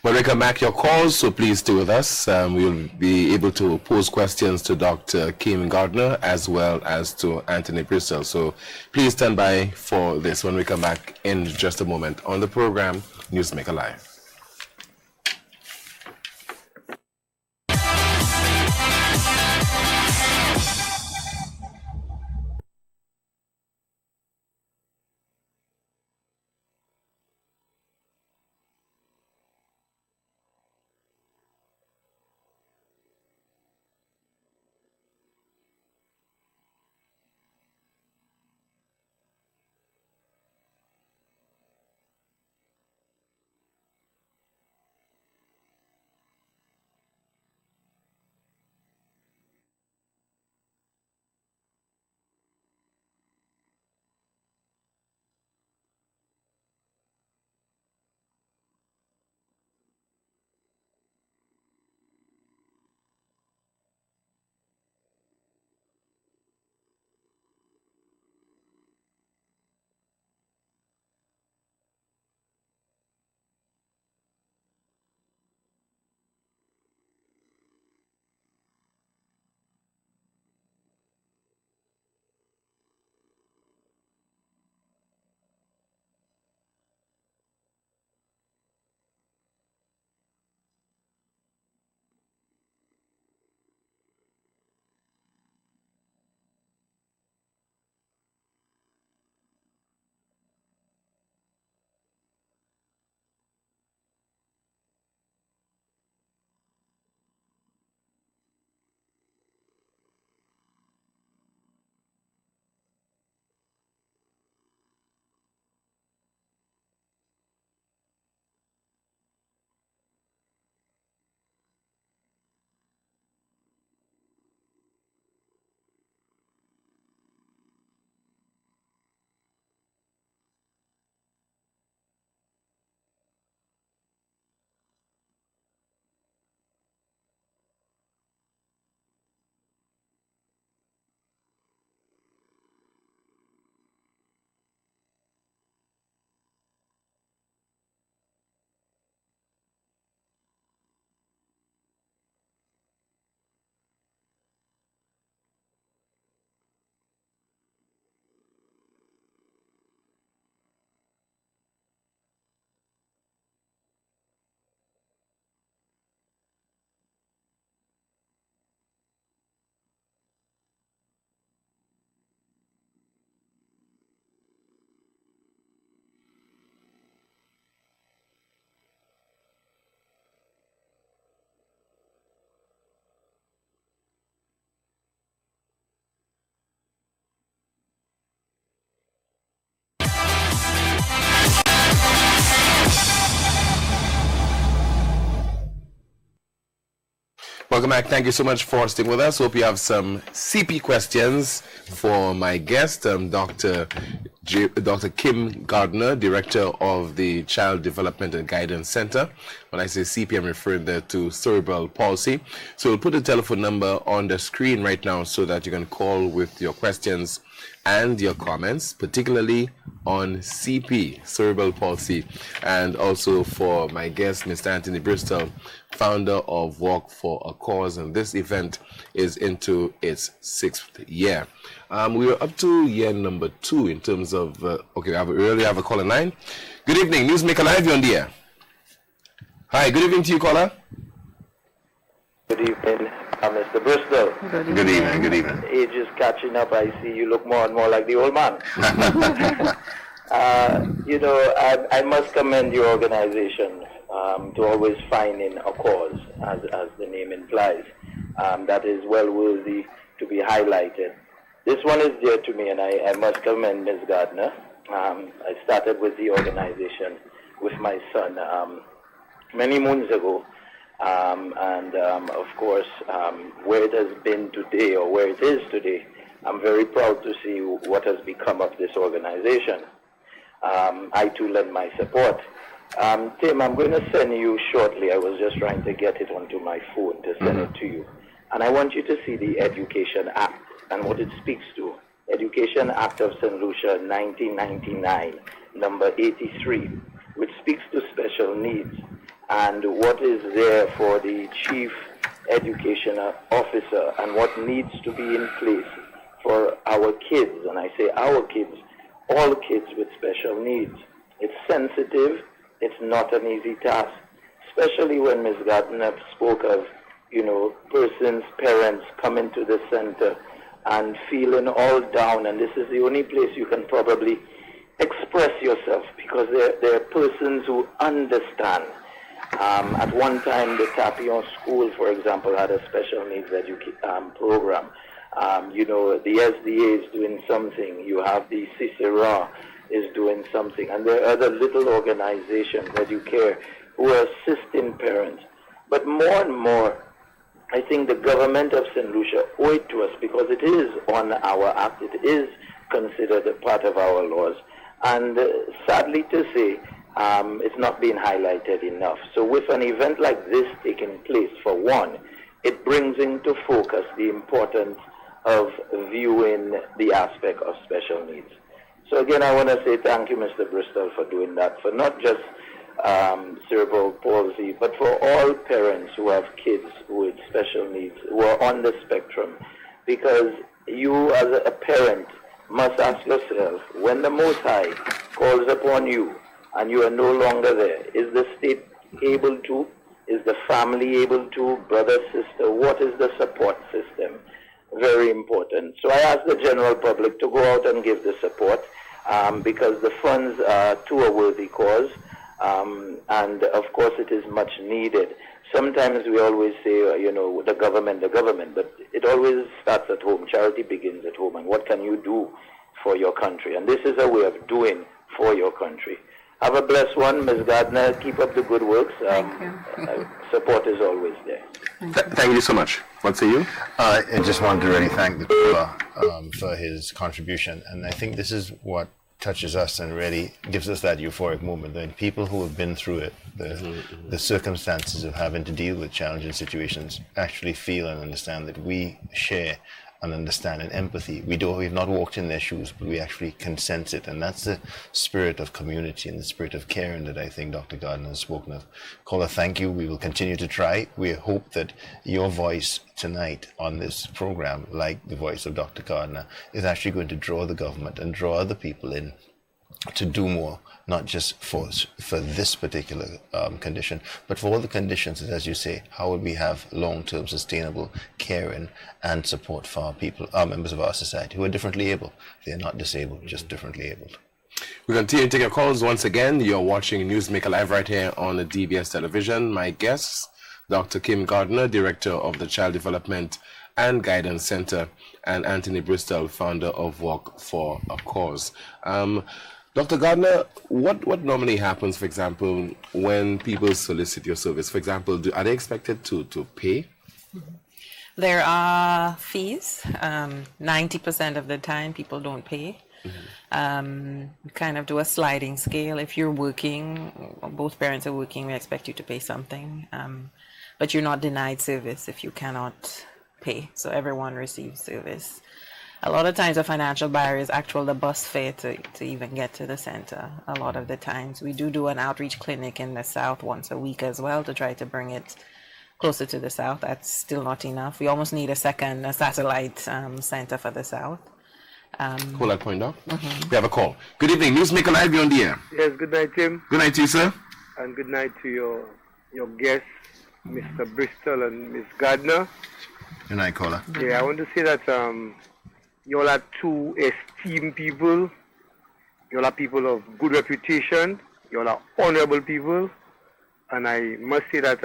When we come back, your calls, so please stay with us. We'll be able to pose questions to Dr. Kim Gardner as well as to Anthony Bristol. So please stand by for this when we come back in just a moment on the program Newsmaker Live. Welcome back. Thank you so much for staying with us. Hope you have some CP questions for my guest, Dr. Kim Gardner, Director of the Child Development and Guidance Center. When I say CP, I'm referring there to cerebral palsy. So we'll put the telephone number on the screen right now so that you can call with your questions and your comments, particularly on CP, cerebral palsy, and also for my guest, Mr. Anthony Bristol, founder of Walk for a Cause, and this event is into its 6th year. We are up to year number 2 in terms of, we already have a caller line. Good evening, Newsmaker Live, you're on the air. Hi, good evening to you, caller. Good evening, Mr. Bristol. Good evening, good evening. Age is catching up. I see you look more and more like the old man. I must commend your organization to always finding a cause, as the name implies, that is well worthy to be highlighted. This one is dear to me, and I must commend Ms. Gardner. I started with the organization with my son many moons ago. Of course, where it has been today, or where it is today, I'm very proud to see what has become of this organization. I too lend my support. Tim, I'm going to send you shortly. I was just trying to get it onto my phone to send it to you. And I want you to see the Education Act and what it speaks to. Education Act of St. Lucia, 1999, number 83, which speaks to special needs and what is there for the chief education officer and what needs to be in place for our kids. And I say our kids, all kids with special needs. It's sensitive. It's not an easy task, especially when Ms. Gardner spoke of, persons, parents coming to the center and feeling all down. And this is the only place you can probably express yourself, because there are persons who understand. At one time, the Tapion School, for example, had a special needs program. The SDA is doing something. You have the CCRA is doing something. And there are other little organizations, Educare, who are assisting parents. But more and more, I think the government of St. Lucia owe it to us, because it is on our act. It is considered a part of our laws. And sadly to say, it's not being highlighted enough. So with an event like this taking place, for one, it brings into focus the importance of viewing the aspect of special needs. So again, I want to say thank you, Mr. Bristol, for doing that, for not just cerebral palsy, but for all parents who have kids with special needs, who are on the spectrum. Because you, as a parent, must ask yourself, when the Most High calls upon you and you are no longer there, is the state able to? Is the family able to? Brother, sister, what is the support system? Very important. So I ask the general public to go out and give the support, because the funds are to a worthy cause, and of course it is much needed. Sometimes we always say, the government, but it always starts at home. Charity begins at home. And what can you do for your country? And this is a way of doing for your country. Have a blessed one, Ms. Gardner. Keep up the good works. Thank you. Support is always there. Thank you so much. What say you? I just wanted to really thank the caller for his contribution. And I think this is what touches us and really gives us that euphoric moment. When people who have been through it, the circumstances of having to deal with challenging situations, actually feel and understand that we share and understand and empathy. We've not walked in their shoes, but we actually can sense it. And that's the spirit of community and the spirit of caring that I think Dr. Gardner has spoken of. Caller, thank you. We will continue to try. We hope that your voice tonight on this program, like the voice of Dr. Gardner, is actually going to draw the government and draw other people in to do more, not just for this particular condition, but for all the conditions that, as you say, how would we have long-term sustainable caring and support for our people, our members of our society who are differently able. They are not disabled, just differently abled. We continue to take your calls once again. You're watching Newsmaker Live right here on the DBS television. My guests, Dr. Kim Gardner, Director of the Child Development and Guidance Center, and Anthony Bristol, founder of Walk for a Cause. Dr. Gardner, what normally happens, for example, when people solicit your service? For example, are they expected to pay? There are fees. 90% of the time, people don't pay. Kind of do a sliding scale. If you're working, both parents are working, we expect you to pay something. But you're not denied service if you cannot pay. So everyone receives service. A lot of times the financial barrier is the bus fare to even get to the center. A lot of the times we do an outreach clinic in the South once a week as well to try to bring it closer to the South. That's still not enough. We almost need a satellite center for the South. Call that point out. We have a call. Good evening. Newsmaker Live, you're on the air. Yes, good night, Tim. Good night to you, sir. And good night to your guests, Mr. Bristol and Miss Gardner. Good night, caller. Yeah, I want to say that you all are two esteemed people. You all are people of good reputation. You all are honorable people. And I must say that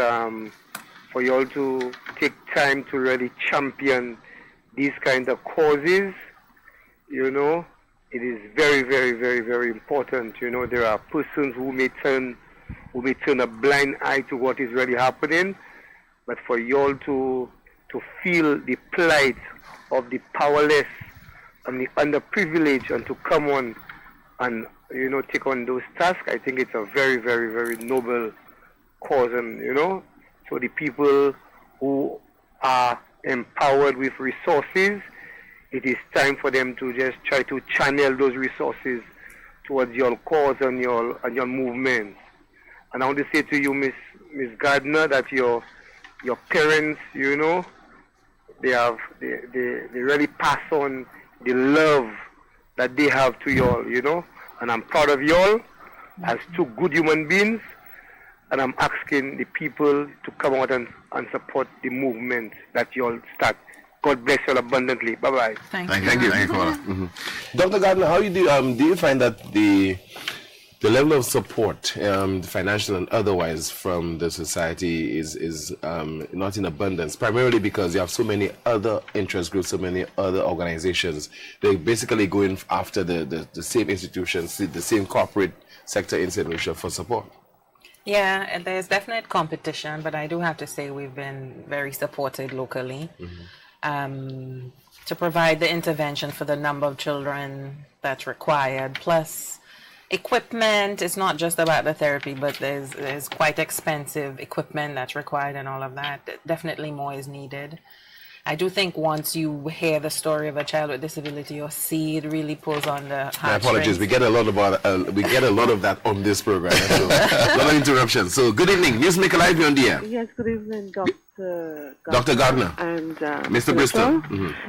for you all to take time to really champion these kind of causes, you know, it is very, very, very, very important. You know, there are persons who may turn a blind eye to what is really happening, but for you all to feel the plight of the powerless and the underprivileged and to come on and, you know, take on those tasks, I think it's a very, very, very noble cause. And, you know, so the people who are empowered with resources, it is time for them to just try to channel those resources towards your cause and your movement. And I want to say to you, Miss Gardner, that your parents, you know, they really pass on the love that they have to y'all, you know. And I'm proud of y'all as two good human beings. And I'm asking the people to come out and support the movement that y'all start. God bless you all abundantly. Bye-bye. Thank you. Thank you, caller. Dr. Gardner, how do you find that the level of support, financial and otherwise, from the society is not in abundance, primarily because you have so many other interest groups, so many other organizations. They're basically going after the same institutions, the same corporate sector in St. Lucia for support. Yeah, and there's definite competition, but I do have to say we've been very supported locally to provide the intervention for the number of children that's required. Plus, equipment is not just about the therapy, but there's quite expensive equipment that's required and all of that. Definitely more is needed. I do think once you hear the story of a child with disability or see it really pulls on the heartstrings. My apologies. We get a lot of that on this program. So, a lot of interruptions. So, good evening. Newsmaker Live, you're on the air. Yes, good evening, Dr. Gardner. And Mr. Bristol.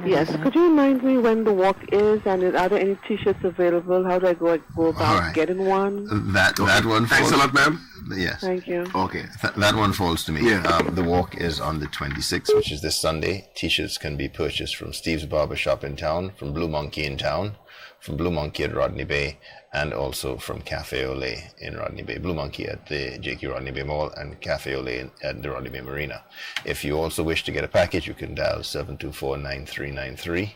Yes, could you remind me when the walk is, and are there any T-shirts available? How do I go about getting one? That one. Thanks a lot, ma'am. Yes. Thank you. Okay. That one falls to me. Yeah. The walk is on the 26th, which is this Sunday. T-shirts can be purchased from Steve's Barber Shop in town, from Blue Monkey in town, from Blue Monkey at Rodney Bay, and also from Cafe Ole in Rodney Bay. Blue Monkey at the J.Q. Rodney Bay Mall and Cafe Ole at the Rodney Bay Marina. If you also wish to get a package, you can dial 724-9393,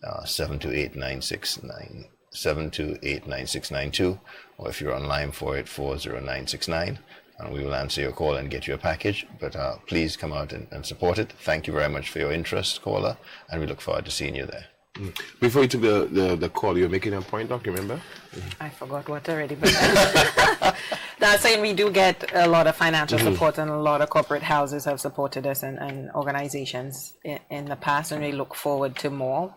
728-9692, or if you're online for it, 40969, and we will answer your call and get you a package. But please come out and support it. Thank you very much for your interest, caller, and we look forward to seeing you there. Before you took the call, you were making a point, Doc, remember? I forgot what already, but now saying we do get a lot of financial support, and a lot of corporate houses have supported us and organizations in the past, and we look forward to more.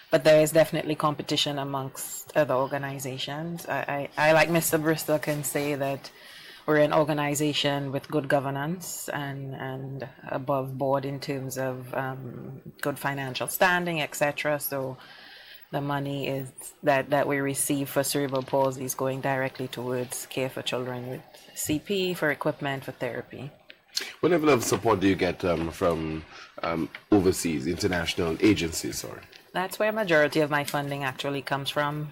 But there is definitely competition amongst other organizations. I like Mr. Bristol can say that we're an organization with good governance and above board in terms of good financial standing, etc. So the money is that we receive for cerebral palsy is going directly towards care for children with CP, for equipment, for therapy. What level of support do you get from overseas, international agencies? Sorry. That's where majority of my funding actually comes from.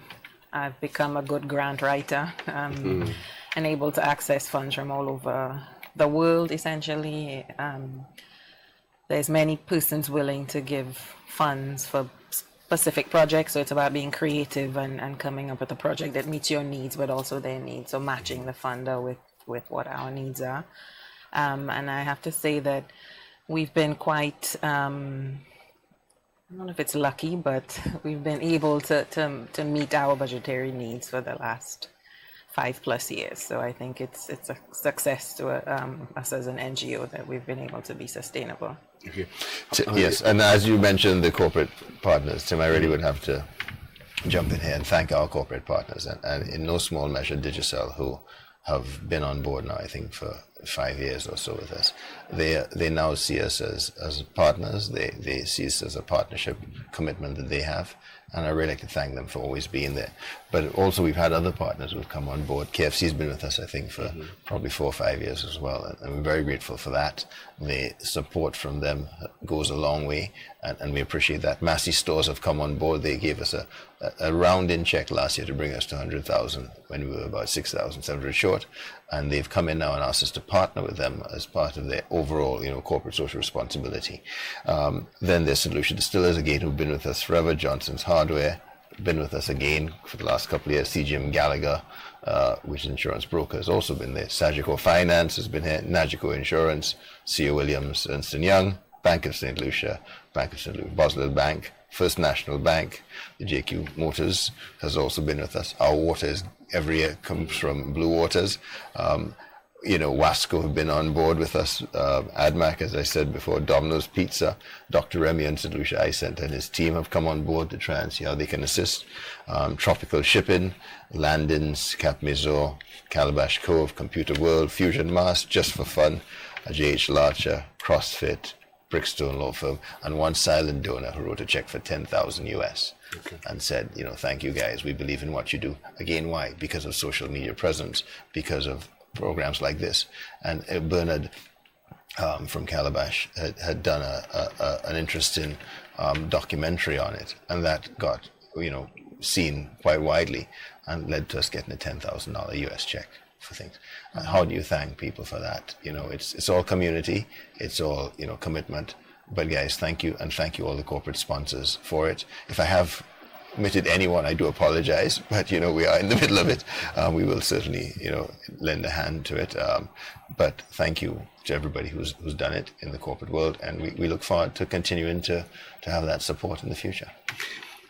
I've become a good grant writer. And able to access funds from all over the world, essentially. There's many persons willing to give funds for specific projects, so it's about being creative and coming up with a project that meets your needs, but also their needs, so matching the funder with what our needs are. And I have to say that we've been quite, I don't know if it's lucky, but we've been able to meet our budgetary needs for the last 5+ years. So I think it's a success to us as an NGO that we've been able to be sustainable. Okay. Yes, and as you mentioned, the corporate partners, Tim, I really would have to jump in here and thank our corporate partners, and in no small measure Digicel, who have been on board now, I think, for 5 years or so with us. They now see us as partners. They see us as a partnership commitment that they have, and I really like to thank them for always being there. But also we've had other partners who've come on board. KFC's been with us, I think, for probably 4 or 5 years as well, and I'm very grateful for that. The support from them goes a long way, and we appreciate that. Massey Stores have come on board. They gave us a round-in check last year to bring us to 100,000 when we were about 6,700 short, and they've come in now and asked us to partner with them as part of their overall, corporate social responsibility. Then there's Solution Distillers again, who've been with us forever. Johnson's Hardware, been with us again for the last couple of years. CGM Gallagher, which is insurance broker, has also been there. Sagicor Finance has been here. Nagico Insurance, C.O. Williams, Ernst & Young, Bank of St. Lucia, Boswell Bank, First National Bank, the JQ Motors has also been with us. Our water every year comes from Blue Waters. Wasco have been on board with us. ADMAC, as I said before, Domino's Pizza, Dr. Remy and St. Lucia Eye Center and his team have come on board to try and see how they can assist. Tropical Shipping, Landins, Cap Mazur, Calabash Cove, Computer World, Fusion Mass, Just for Fun, J.H. Larcher, CrossFit, Brickstone Law Firm, and one silent donor who wrote a check for $10,000 US. Okay. And said, thank you guys, we believe in what you do. Again, why? Because of social media presence, because of programs like this. And Bernard from Calabash had done an interesting documentary on it, and that got seen quite widely and led to us getting a $10,000 US check for things. And how do you thank people for that? It's all community, it's all commitment. But guys, thank you, and thank you all the corporate sponsors for it. If I have omitted anyone, I do apologize, but we are in the middle of it. We will certainly lend a hand to it, but thank you to everybody who's done it in the corporate world, and we look forward to continuing to have that support in the future.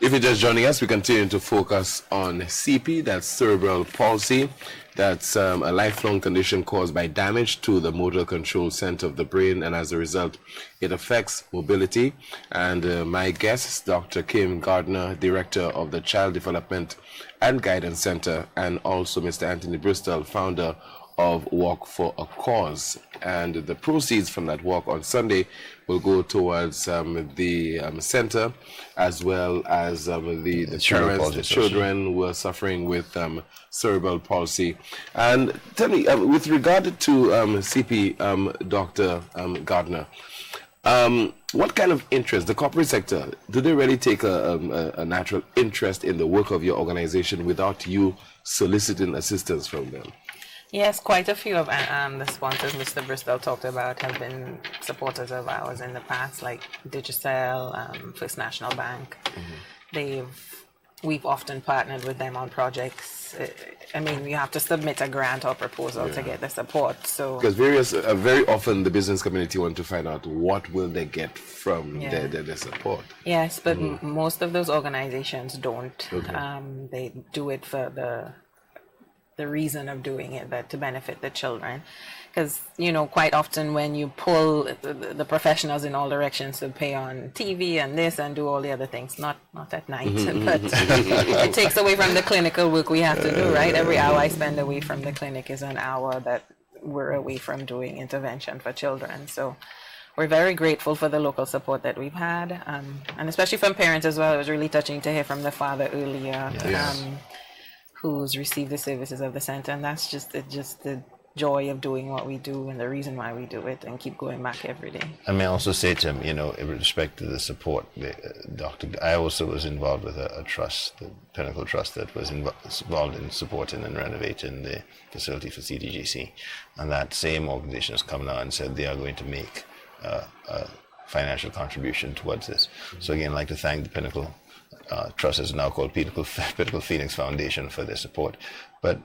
If you're just joining us, we continue to focus on CP, that's cerebral palsy. That's a lifelong condition caused by damage to the motor control center of the brain, and as a result, it affects mobility. And my guest is Dr. Kim Gardner, Director of the Child Development and Guidance Center, and also Mr. Anthony Bristol, founder of Walk for a Cause. And the proceeds from that walk on Sunday will go towards the center, as well as the parents, the children who are suffering with cerebral palsy. And tell me, with regard to CP, Dr. Gardner, what kind of interest, the corporate sector, do they really take a natural interest in the work of your organization without you soliciting assistance from them? Yes, quite a few of the sponsors Mr. Bristol talked about have been supporters of ours in the past, like Digicel, First National Bank. Mm-hmm. We've often partnered with them on projects. You have to submit a grant or proposal to get the support. So because very often the business community want to find out what will they get from their support. Yes, but most of those organizations don't. Okay. They do it for the reason of doing it, that to benefit the children. Because, quite often when you pull the professionals in all directions to pay on TV and this and do all the other things, not at night, but it takes away from the clinical work we have to do, right? Every hour I spend away from the clinic is an hour that we're away from doing intervention for children. So we're very grateful for the local support that we've had, and especially from parents as well. It was really touching to hear from the father earlier. Yes. Who's received the services of the center, and that's just the joy of doing what we do and the reason why we do it, and keep going back every day. I may also say to him, in respect to the support, I also was involved with a trust, the Pinnacle Trust, that was involved in supporting and renovating the facility for CDGC, and that same organization has come now and said they are going to make a financial contribution towards this. So again, I'd like to thank the Pinnacle Trust, is now called Pinnacle Phoenix Foundation, for their support. But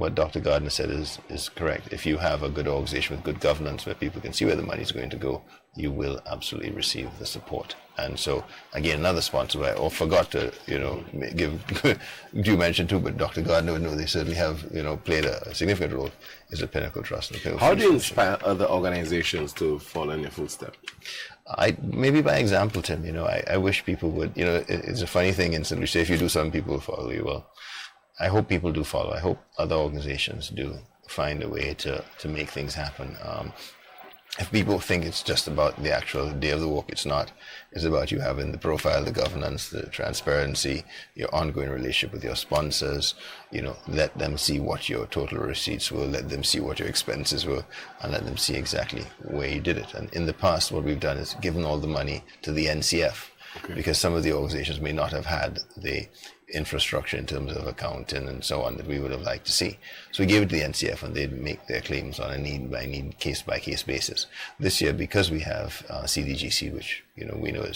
what Dr. Gardner said is correct. If you have a good organization with good governance where people can see where the money is going to go, you will absolutely receive the support. And so, again, another sponsor I forgot to give due mention to, but Dr. Gardner would know they certainly have played a significant role, is the Pinnacle Trust. How do you inspire other organizations to follow in your footsteps? Maybe by example, Tim. I wish people would. It's a funny thing in St. Lucia. If you do something, people will follow you. Well, I hope people do follow. I hope other organizations do find a way to make things happen. If people think it's just about the actual day of the walk, it's not. It's about you having the profile, the governance, the transparency, your ongoing relationship with your sponsors. Let them see what your total receipts were, let them see what your expenses were, and let them see exactly where you did it. And in the past, what we've done is given all the money to the NCF, because some of the organizations may not have had the infrastructure in terms of accounting and so on that we would have liked to see. So we gave it to the NCF and they'd make their claims on a need-by-need, case-by-case basis. This year, because we have CDGC, which we know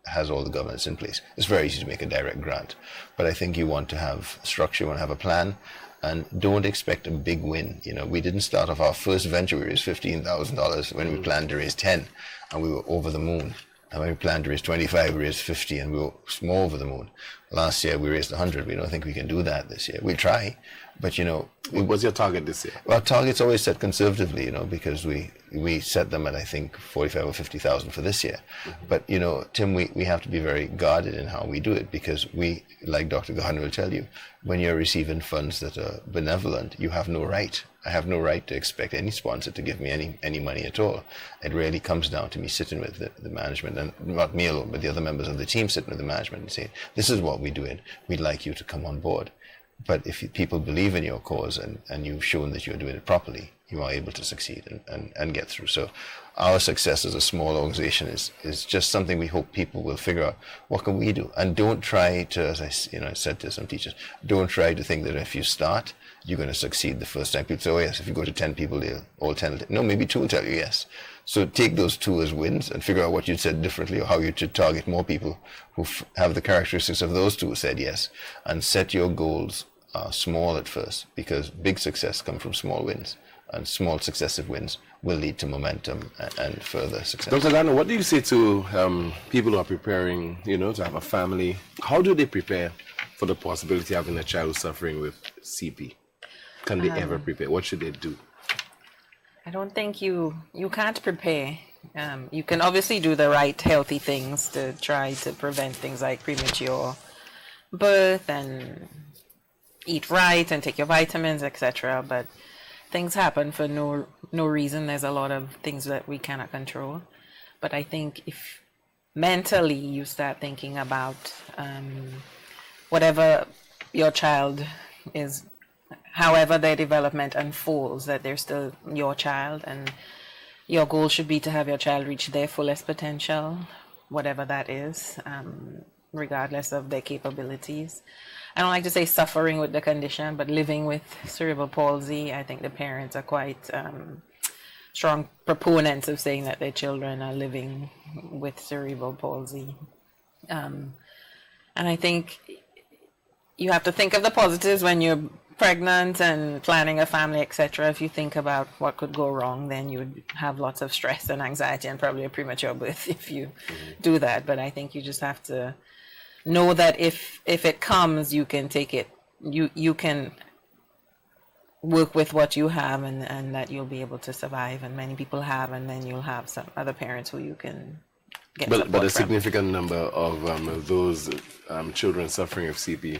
has all the governance in place, it's very easy to make a direct grant. But I think you want to have structure, you want to have a plan, and don't expect a big win. We didn't start off our first venture, we raised $15,000 when we planned to raise 10, and we were over the moon. And when we planned to raise 25, we raised 50, and we were more over the moon. Last year, we raised 100. We don't think we can do that this year. We'll try, but what was your target this year? Well, target's always set conservatively, because we set them at, I think, 45 or 50,000 for this year. Mm-hmm. But, Tim, we have to be very guarded in how we do it, because we, like Dr. Gardner will tell you, when you're receiving funds that are benevolent, you have no right. I have no right to expect any sponsor to give me any money at all. It really comes down to me sitting with the management, and not me alone, but the other members of the team sitting with the management and saying, this is what we're doing. We'd like you to come on board. But if people believe in your cause and you've shown that you're doing it properly, you are able to succeed and get through. So our success as a small organization is just something we hope people will figure out, what can we do? And don't try to, as I said to some teachers, don't try to think that if you start, you're going to succeed the first time. People say, oh yes, if you go to 10 people, they'll all 10. No, maybe 2 will tell you yes. So take those 2 as wins and figure out what you said differently, or how you should target more people who have the characteristics of those 2 who said yes. And set your goals small at first, because big success comes from small wins, and small successive wins will lead to momentum and further success. Dr. Gardner, what do you say to people who are preparing, to have a family? How do they prepare for the possibility of having a child suffering with CP? Can they ever prepare? What should they do? I don't think you can't prepare. You can obviously do the right healthy things to try to prevent things like premature birth and eat right and take your vitamins, etc. But things happen for no reason. There's a lot of things that we cannot control. But I think if mentally you start thinking about whatever your child is, however their development unfolds, that they're still your child, and your goal should be to have your child reach their fullest potential, whatever that is, regardless of their capabilities. I don't like to say suffering with the condition, but living with cerebral palsy. I think the parents are quite strong proponents of saying that their children are living with cerebral palsy. And I think you have to think of the positives when you're pregnant and planning a family, etc. If you think about what could go wrong, then you would have lots of stress and anxiety and probably a premature birth if you do that. But I think you just have to know that if it comes, you can take it. You can work with what you have, and that you'll be able to survive. And many people have, and then you'll have some other parents who you can get support from. But a significant number of those children suffering of CP,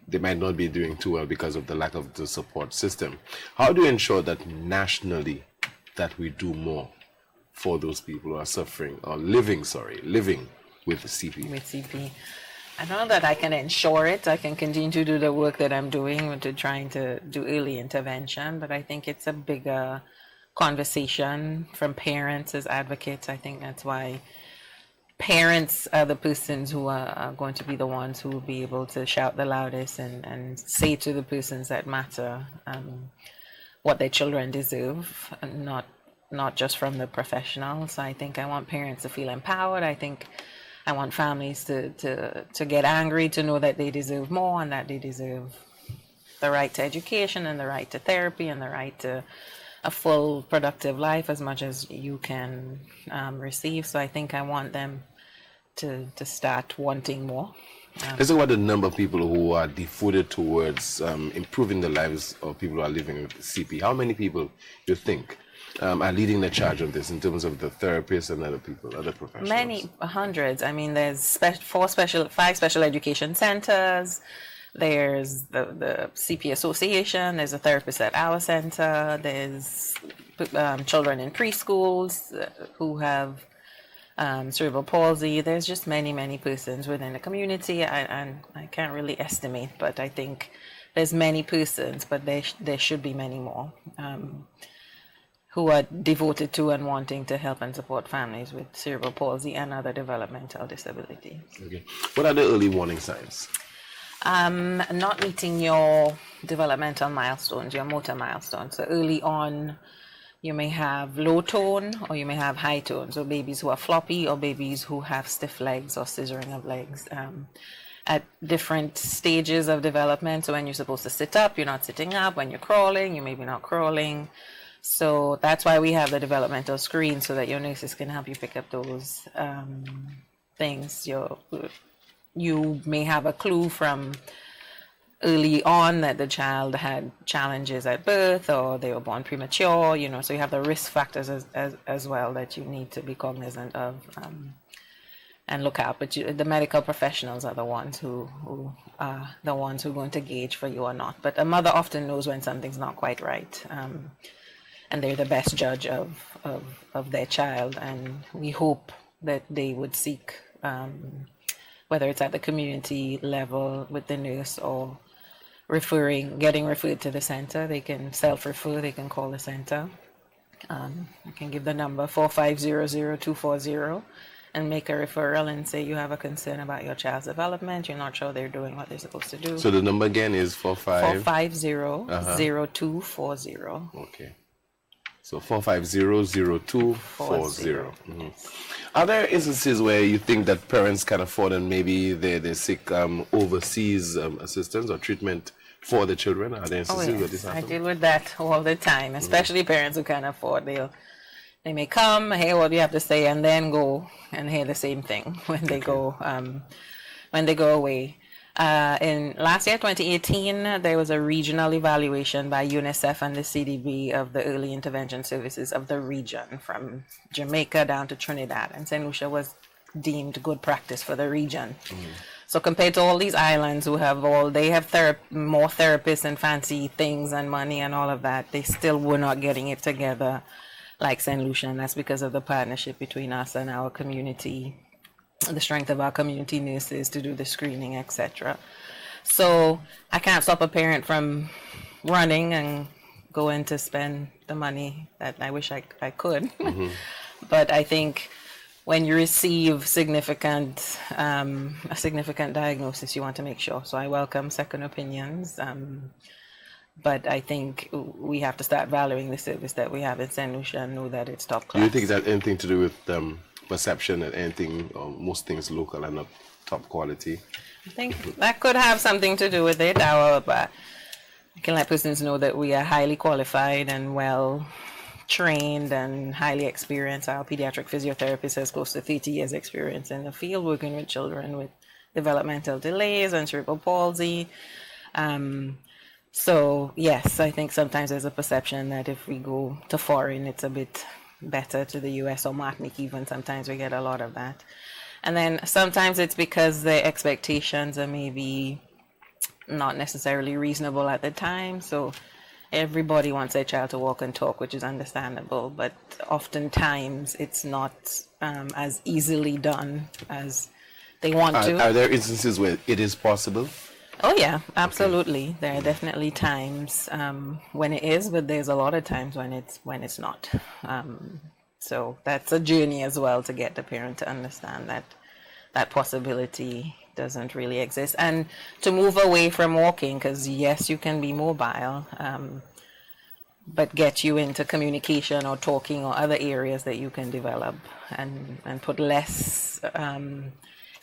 they might not be doing too well because of the lack of the support system. How do you ensure that nationally that we do more for those people who are suffering or living with CP? With CP. I don't know that I can ensure it. I can continue to do the work that I'm doing to trying to do early intervention, but I think it's a bigger conversation from parents as advocates. I think that's why parents are the persons who are going to be the ones who will be able to shout the loudest and say to the persons that matter what their children deserve, and not just from the professionals. I think I want parents to feel empowered. I want families to get angry, to know that they deserve more and that they deserve the right to education and the right to therapy and the right to a full productive life as much as you can receive. So I think I want them to start wanting more. Let's talk about the number of people who are devoted towards improving the lives of people who are living with CP. How many people you think are leading the charge of this in terms of the therapists and other people, other professionals? Many hundreds. I mean, there's 5 special education centers. There's the CP Association. There's a therapist at our center. There's children in preschools who have cerebral palsy. There's just many persons within the community. I can't really estimate, but I think there's many persons, but there should be many more who are devoted to and wanting to help and support families with cerebral palsy and other developmental disabilities. Okay. What are the early warning signs? Not meeting your developmental milestones, your motor milestones. So early on, you may have low tone or you may have high tone. So babies who are floppy or babies who have stiff legs or scissoring of legs at different stages of development. So when you're supposed to sit up, you're not sitting up. When you're crawling, you may be not crawling. So that's why we have the developmental screen, so that your nurses can help you pick up those things. You may have a clue from early on that the child had challenges at birth or they were born premature, so you have the risk factors as well that you need to be cognizant of and look out. But the medical professionals are the ones who are the ones who are going to gauge for you or not. But a mother often knows when something's not quite right. And they're the best judge of their child, and we hope that they would seek, whether it's at the community level with the nurse or getting referred to the center. They can self-refer, they can call the center. I can give the number 4500-240 and make a referral and say you have a concern about your child's development, you're not sure they're doing what they're supposed to do. So the number again is 450-0240. Okay. So 450-0240. Mm-hmm. Are there instances where you think that parents can afford and maybe they seek overseas assistance or treatment for the children? Are there instances where this happens? I deal with that all the time, especially parents who can afford. They may come, hear what you have to say, and then go and hear the same thing when they go away. In last year, 2018, there was a regional evaluation by UNICEF and the CDB of the early intervention services of the region from Jamaica down to Trinidad, and St. Lucia was deemed good practice for the region. So compared to all these islands who have more therapists and fancy things and money and all of that, they still were not getting it together like St. Lucia, and that's because of the partnership between us and our community, the strength of our community nurses to do the screening, etc. So I can't stop a parent from running and going to spend the money that I wish I could. But I think when you receive a significant diagnosis, you want to make sure. So I welcome second opinions. But I think we have to start valuing the service that we have in St. Lucia and know that it's top class. Do you think that anything to do with perception and anything, or most things local and not top quality? I think that could have something to do with it. I can let persons know that we are highly qualified and well trained and highly experienced. Our pediatric physiotherapist has close to 30 years experience in the field working with children with developmental delays and cerebral palsy. So yes, I think sometimes there's a perception that if we go to foreign, it's a bit better, to the US or Martinique even. Sometimes we get a lot of that. And then sometimes it's because the expectations are maybe not necessarily reasonable at the time. So everybody wants their child to walk and talk, which is understandable, but oftentimes it's not as easily done as they want to. Are there instances where it is possible? Oh yeah, absolutely. Okay. There are definitely times when it is, but there's a lot of times when it's not. So that's a journey as well to get the parent to understand that possibility doesn't really exist, and to move away from walking, because yes, you can be mobile, but get you into communication or talking or other areas that you can develop and put less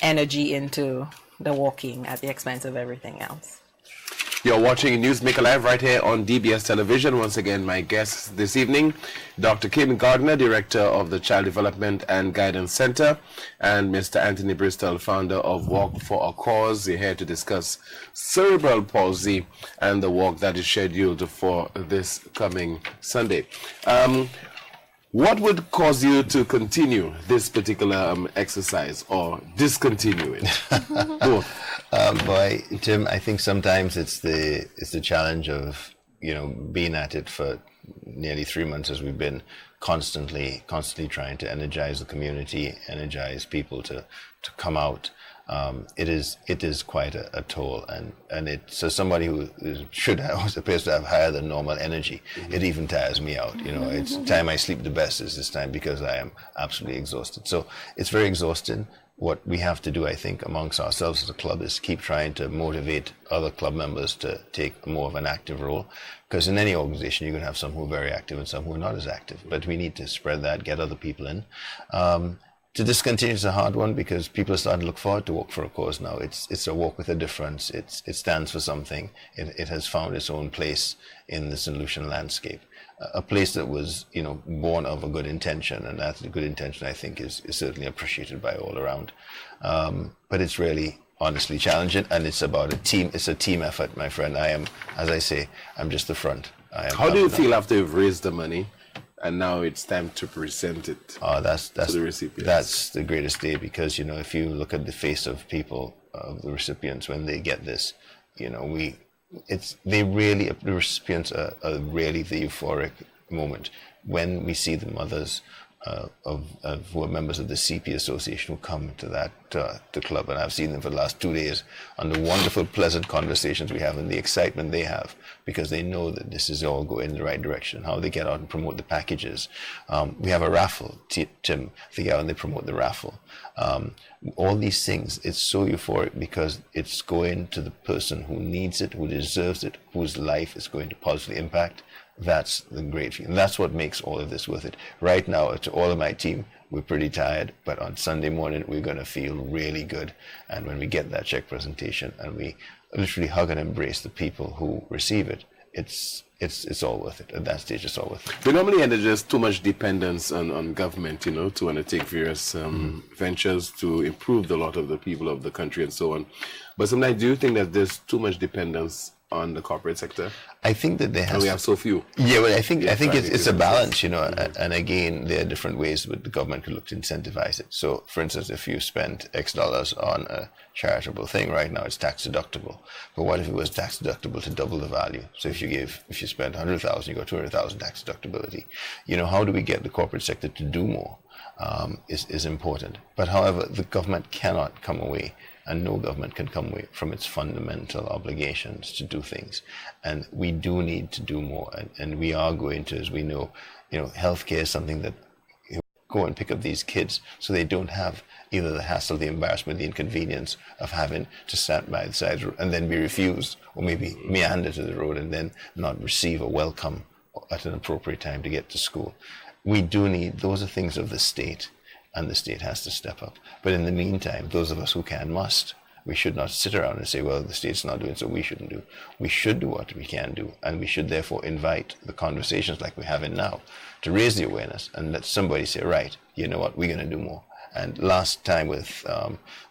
energy into the walking at the expense of everything else. You're watching Newsmaker Live right here on DBS Television. Once again, my guests this evening, Dr. Kim Gardner, Director of the Child Development and Guidance Center, and Mr. Anthony Bristol, founder of Walk for a Cause. They're here to discuss cerebral palsy and the walk that is scheduled for this coming Sunday. What would cause you to continue this particular exercise or discontinue it? Both. Boy, Tim, I think sometimes it's the challenge of, you know, being at it for nearly 3 months as we've been constantly trying to energize the community, energize people to come out. It is quite a toll, and it's so somebody who appears to have higher than normal energy. It even tires me out. You know, it's the time I sleep the best is this time because I am absolutely exhausted. So it's very exhausting. What we have to do, I think, amongst ourselves as a club is keep trying to motivate other club members to take more of an active role. Because in any organization, you're going to have some who are very active and some who are not as active. But we need to spread that, get other people in. To discontinue is a hard one because people are starting to look forward to Walk for a Cause now. It's a walk with a difference. It stands for something. It has found its own place in the St. Lucian landscape. A place that was, you know, born of a good intention, and that good intention, I think, is certainly appreciated by all around. But it's really, honestly challenging, and it's about a team. It's a team effort, my friend. I am, as I say, I'm just the front. How do you feel after you've raised the money, and now it's time to present it? That's to the recipients? That's the greatest day because, you know, if you look at the face of people, of the recipients when they get this, you know, the recipients are really the euphoric moment when we see the mothers who are members of the CP Association who come to that the club, and I've seen them for the last 2 days on the wonderful, pleasant conversations we have and the excitement they have because they know that this is all going in the right direction. How they get out and promote the packages. We have a raffle, Tim. They get out and they promote the raffle. All these things, it's so euphoric because it's going to the person who needs it, who deserves it, whose life is going to positively impact. That's the great feeling. That's what makes all of this worth it. Right now, to all of my team, we're pretty tired, but on Sunday morning, we're going to feel really good. And when we get that check presentation and we literally hug and embrace the people who receive it, it's all worth it. At that stage, it's all worth it. We normally end up just too much dependence on government, you know, to undertake various ventures to improve the lot of the people of the country and so on. But sometimes, do you think that there's too much dependence on the corporate sector? I think that there has. And we have so few. Yeah, well, I think it's a balance, you know. And again, there are different ways that the government could look to incentivize it. So, for instance, if you spend X dollars on a charitable thing, right now it's tax deductible. But what if it was tax deductible to double the value? So if you spend 100,000, you got 200,000 tax deductibility. You know, how do we get the corporate sector to do more? Is important. But however, the government cannot come away, and no government can come away from its fundamental obligations to do things. And we do need to do more. And we are going to, as we know, you know, healthcare is something that you go and pick up these kids so they don't have either the hassle, the embarrassment, the inconvenience of having to stand by the side and then be refused, or maybe meander to the road and then not receive a welcome at an appropriate time to get to school. We do need, those are things of the state, and the state has to step up. But in the meantime, those of us who can must. We should not sit around and say, well, the state's not doing, so we shouldn't do. We should do what we can do, and we should therefore invite the conversations like we're having now to raise the awareness and let somebody say, right, you know what, we're going to do more. And last time with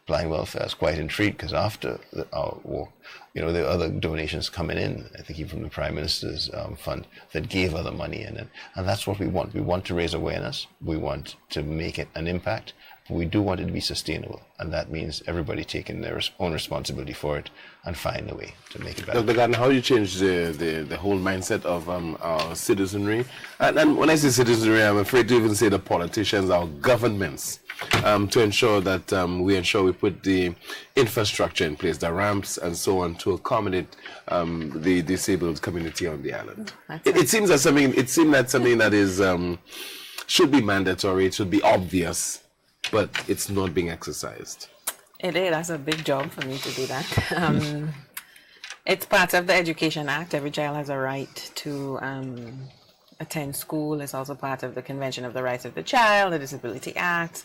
Blind Welfare, I was quite intrigued because after our walk, you know, there are other donations coming in, I think even from the Prime Minister's fund, that gave other money in it. And that's what we want. We want to raise awareness. We want to make it an impact. But we do want it to be sustainable. And that means everybody taking their own responsibility for it and find a way to make it better. Dr. Gardner, how do you change the whole mindset of our citizenry? And when I say citizenry, I'm afraid to even say the politicians, our governments, to ensure that we put the infrastructure in place, the ramps and so on, to accommodate the disabled community on the island. It seems that something that is should be mandatory, it should be obvious, but it's not being exercised. It is. That's a big job for me to do that. It's part of the Education Act. Every child has a right to attend school. It's also part of the Convention of the Rights of the Child, the Disability Act.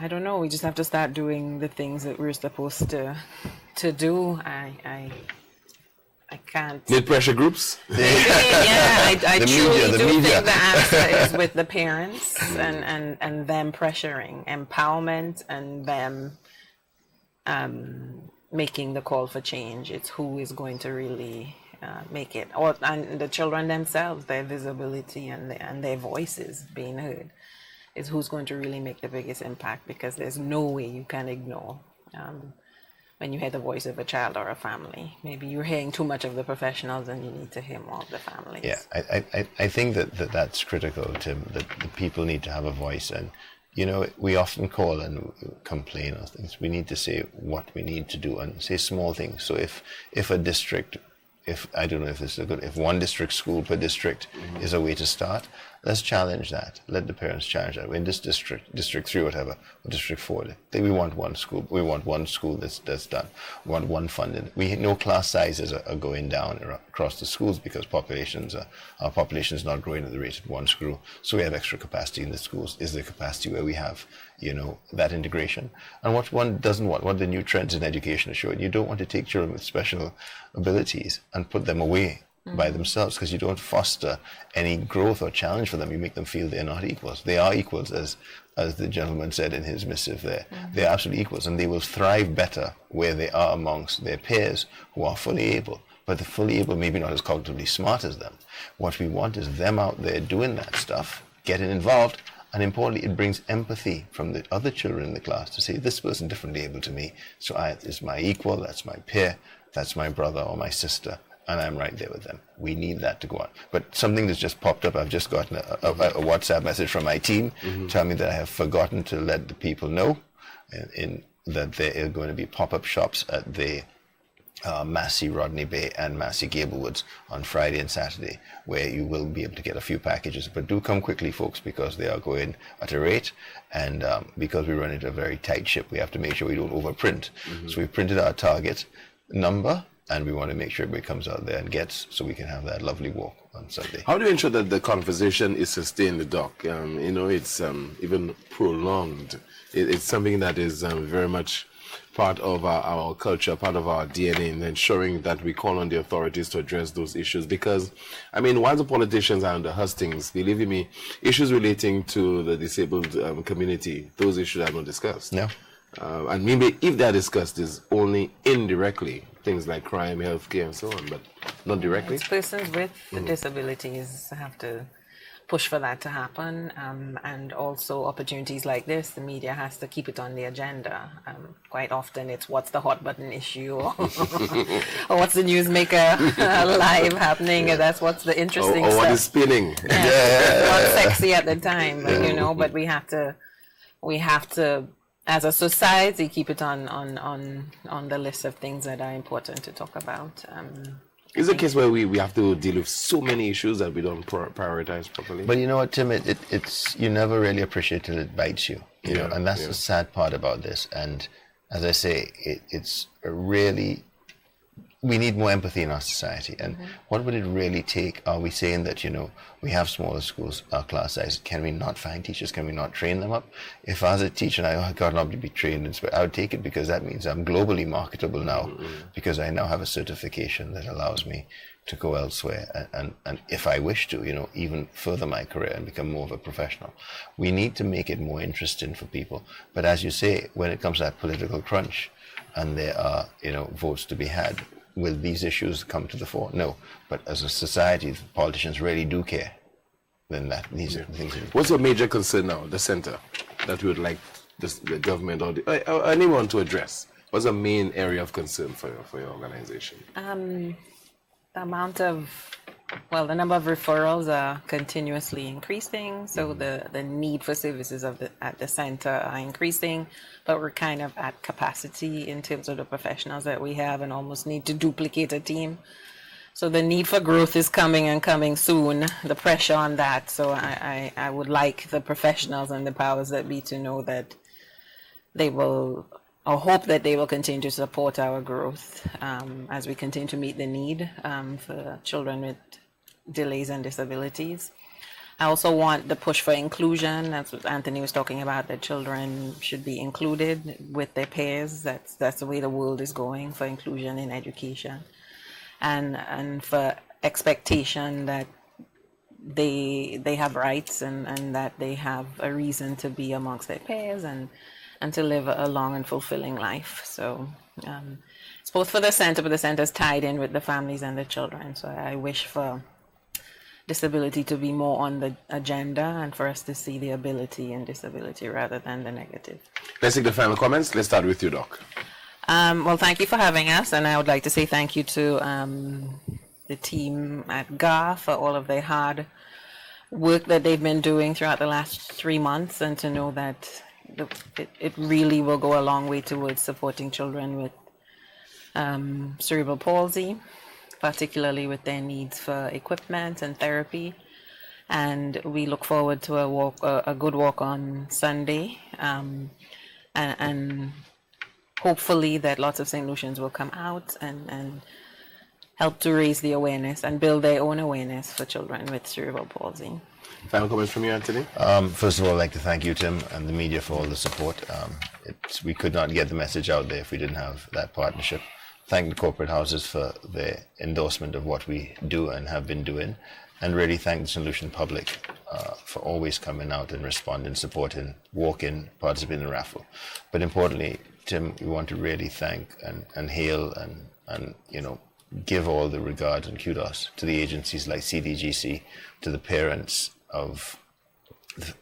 I don't know. We just have to start doing the things that we're supposed to do. I can't. Need pressure groups? Yeah, I truly do media. think the answer is with the parents and them pressuring, empowerment, and them making the call for change. It's who is going to really make it, and the children themselves, their visibility and their voices being heard is who's going to really make the biggest impact, because there's no way you can ignore when you hear the voice of a child or a family. Maybe you're hearing too much of the professionals and you need to hear more of the families. Yeah, I think that's critical, Tim, that the people need to have a voice. And, you know, we often call and complain of things. We need to say what we need to do and say small things. So if a district, I don't know if this is good, if one district school per district is a way to start, let's challenge that. Let the parents challenge that. In this district 3 or whatever, or district 4, we want one school. We want one school that's done. We want one funded. We know class sizes are going down across the schools because our population is not growing at the rate it once grew. So we have extra capacity in the schools. Is there capacity where we have, you know, that integration? And what one doesn't want, what the new trends in education are showing, you don't want to take children with special abilities and put them away by themselves, because you don't foster any growth or challenge for them. You make them feel they're not equals. They are equals, as the gentleman said in his missive there. They're absolutely equals, and they will thrive better where they are amongst their peers who are fully able. But the fully able maybe not as cognitively smart as them. What we want is them out there doing that stuff, getting involved, and importantly, it brings empathy from the other children in the class to say, this person differently able to me, so it's my equal, that's my peer, that's my brother or my sister, and I'm right there with them. We need that to go on. But something that's just popped up, I've just gotten a WhatsApp message from my team telling me that I have forgotten to let the people know that there are going to be pop-up shops at the Massey Rodney Bay and Massey Gablewoods on Friday and Saturday, where you will be able to get a few packages. But do come quickly, folks, because they are going at a rate, and because we run into a very tight ship, we have to make sure we don't overprint. So we printed our target number, and we want to make sure everybody comes out there and gets, so we can have that lovely walk on Sunday. How do you ensure that the conversation is sustained, Doc? You know, it's even prolonged. It's something that is very much part of our culture, part of our DNA, in ensuring that we call on the authorities to address those issues. Because, I mean, while the politicians are under hustings, believe me, issues relating to the disabled community, those issues are not discussed. No. And maybe if they're discussed, is only indirectly, things like crime, healthcare, and so on, but not directly. It's persons with disabilities have to push for that to happen, and also opportunities like this, the media has to keep it on the agenda. Quite often it's what's the hot button issue, or what's the newsmaker live happening, and that's what's the interesting or stuff. what is spinning. Not sexy at the time, but, you know, but we have to as a society keep it on the list of things that are important to talk about. It's a case where we have to deal with so many issues that we don't prioritize properly. But you know what, Tim, it's you never really appreciate till it bites you, you know, and that's the sad part about this. And as I say, it's really, we need more empathy in our society. And what would it really take? Are we saying that, you know, we have smaller schools, our class size, can we not find teachers? Can we not train them up? If I was a teacher and I got not to be trained, I would take it, because that means I'm globally marketable now, because I now have a certification that allows me to go elsewhere and if I wish to, you know, even further my career and become more of a professional. We need to make it more interesting for people. But as you say, when it comes to that political crunch and there are, you know, votes to be had, will these issues come to the fore? No. But as a society, if politicians really do care, then these are the things. What's your major concern now, the center, that you would like the government or anyone to address? What's the main area of concern for your organization? The amount of, the number of referrals are continuously increasing, so the need for services at the center are increasing, but we're kind of at capacity in terms of the professionals that we have and almost need to duplicate a team. So the need for growth is coming and coming soon, the pressure on that. So I would like the professionals and the powers that be to know that they will, or hope that they will continue to support our growth as we continue to meet the need for children with delays and disabilities. I also want the push for inclusion. That's what Anthony was talking about, that children should be included with their peers. That's the way the world is going, for inclusion in education. And for expectation that they have rights and that they have a reason to be amongst their peers and to live a long and fulfilling life. So it's both for the center, but the center is tied in with the families and the children. So I wish for disability to be more on the agenda and for us to see the ability in disability rather than the negative. Let's take the final comments. Let's start with you, Doc. Well, thank you for having us, and I would like to say thank you to the team at GAR for all of their hard work that they've been doing throughout the last 3 months, and to know that it really will go a long way towards supporting children with cerebral palsy, particularly with their needs for equipment and therapy. And we look forward to a good walk on Sunday, and hopefully that lots of St. Lucians will come out and help to raise the awareness and build their own awareness for children with cerebral palsy. Final comments from you, Anthony? First of all, I'd like to thank you, Tim, and the media for all the support. We could not get the message out there if we didn't have that partnership. Thank the corporate houses for their endorsement of what we do and have been doing, and really thank the St. Lucian public for always coming out and responding, supporting, walking, participating in the raffle. But importantly, Tim, we want to really thank and hail and give all the regard and kudos to the agencies like CDGC, to the parents of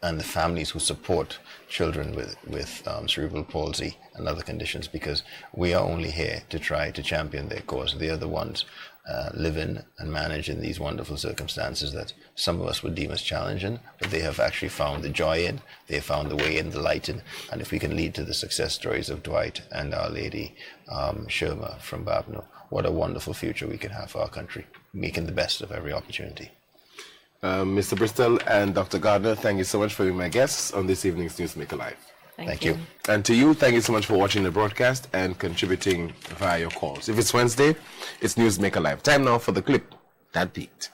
and the families who support children with cerebral palsy and other conditions, because we are only here to try to champion their cause. They are the ones living and managing these wonderful circumstances that some of us would deem as challenging, but they have actually found the joy in, they have found the way in, the light in. And if we can lead to the success stories of Dwight and Our Lady, Sherma from Babno, what a wonderful future we can have for our country, making the best of every opportunity. Mr. Bristol and Dr. Gardner, thank you so much for being my guests on this evening's Newsmaker Live. Thank you. And to you, thank you so much for watching the broadcast and contributing via your calls. If it's Wednesday, it's Newsmaker Live. Time now for the clip that peaked.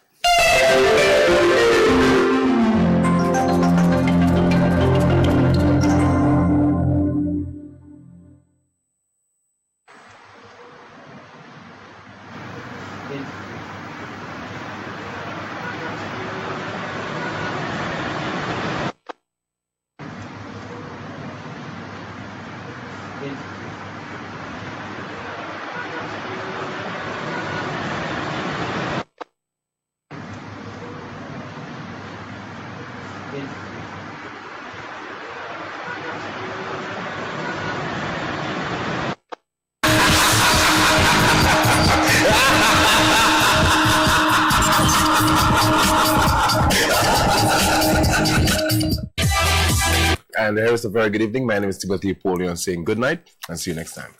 And here's a very good evening. My name is Timothy Polion saying good night and see you next time.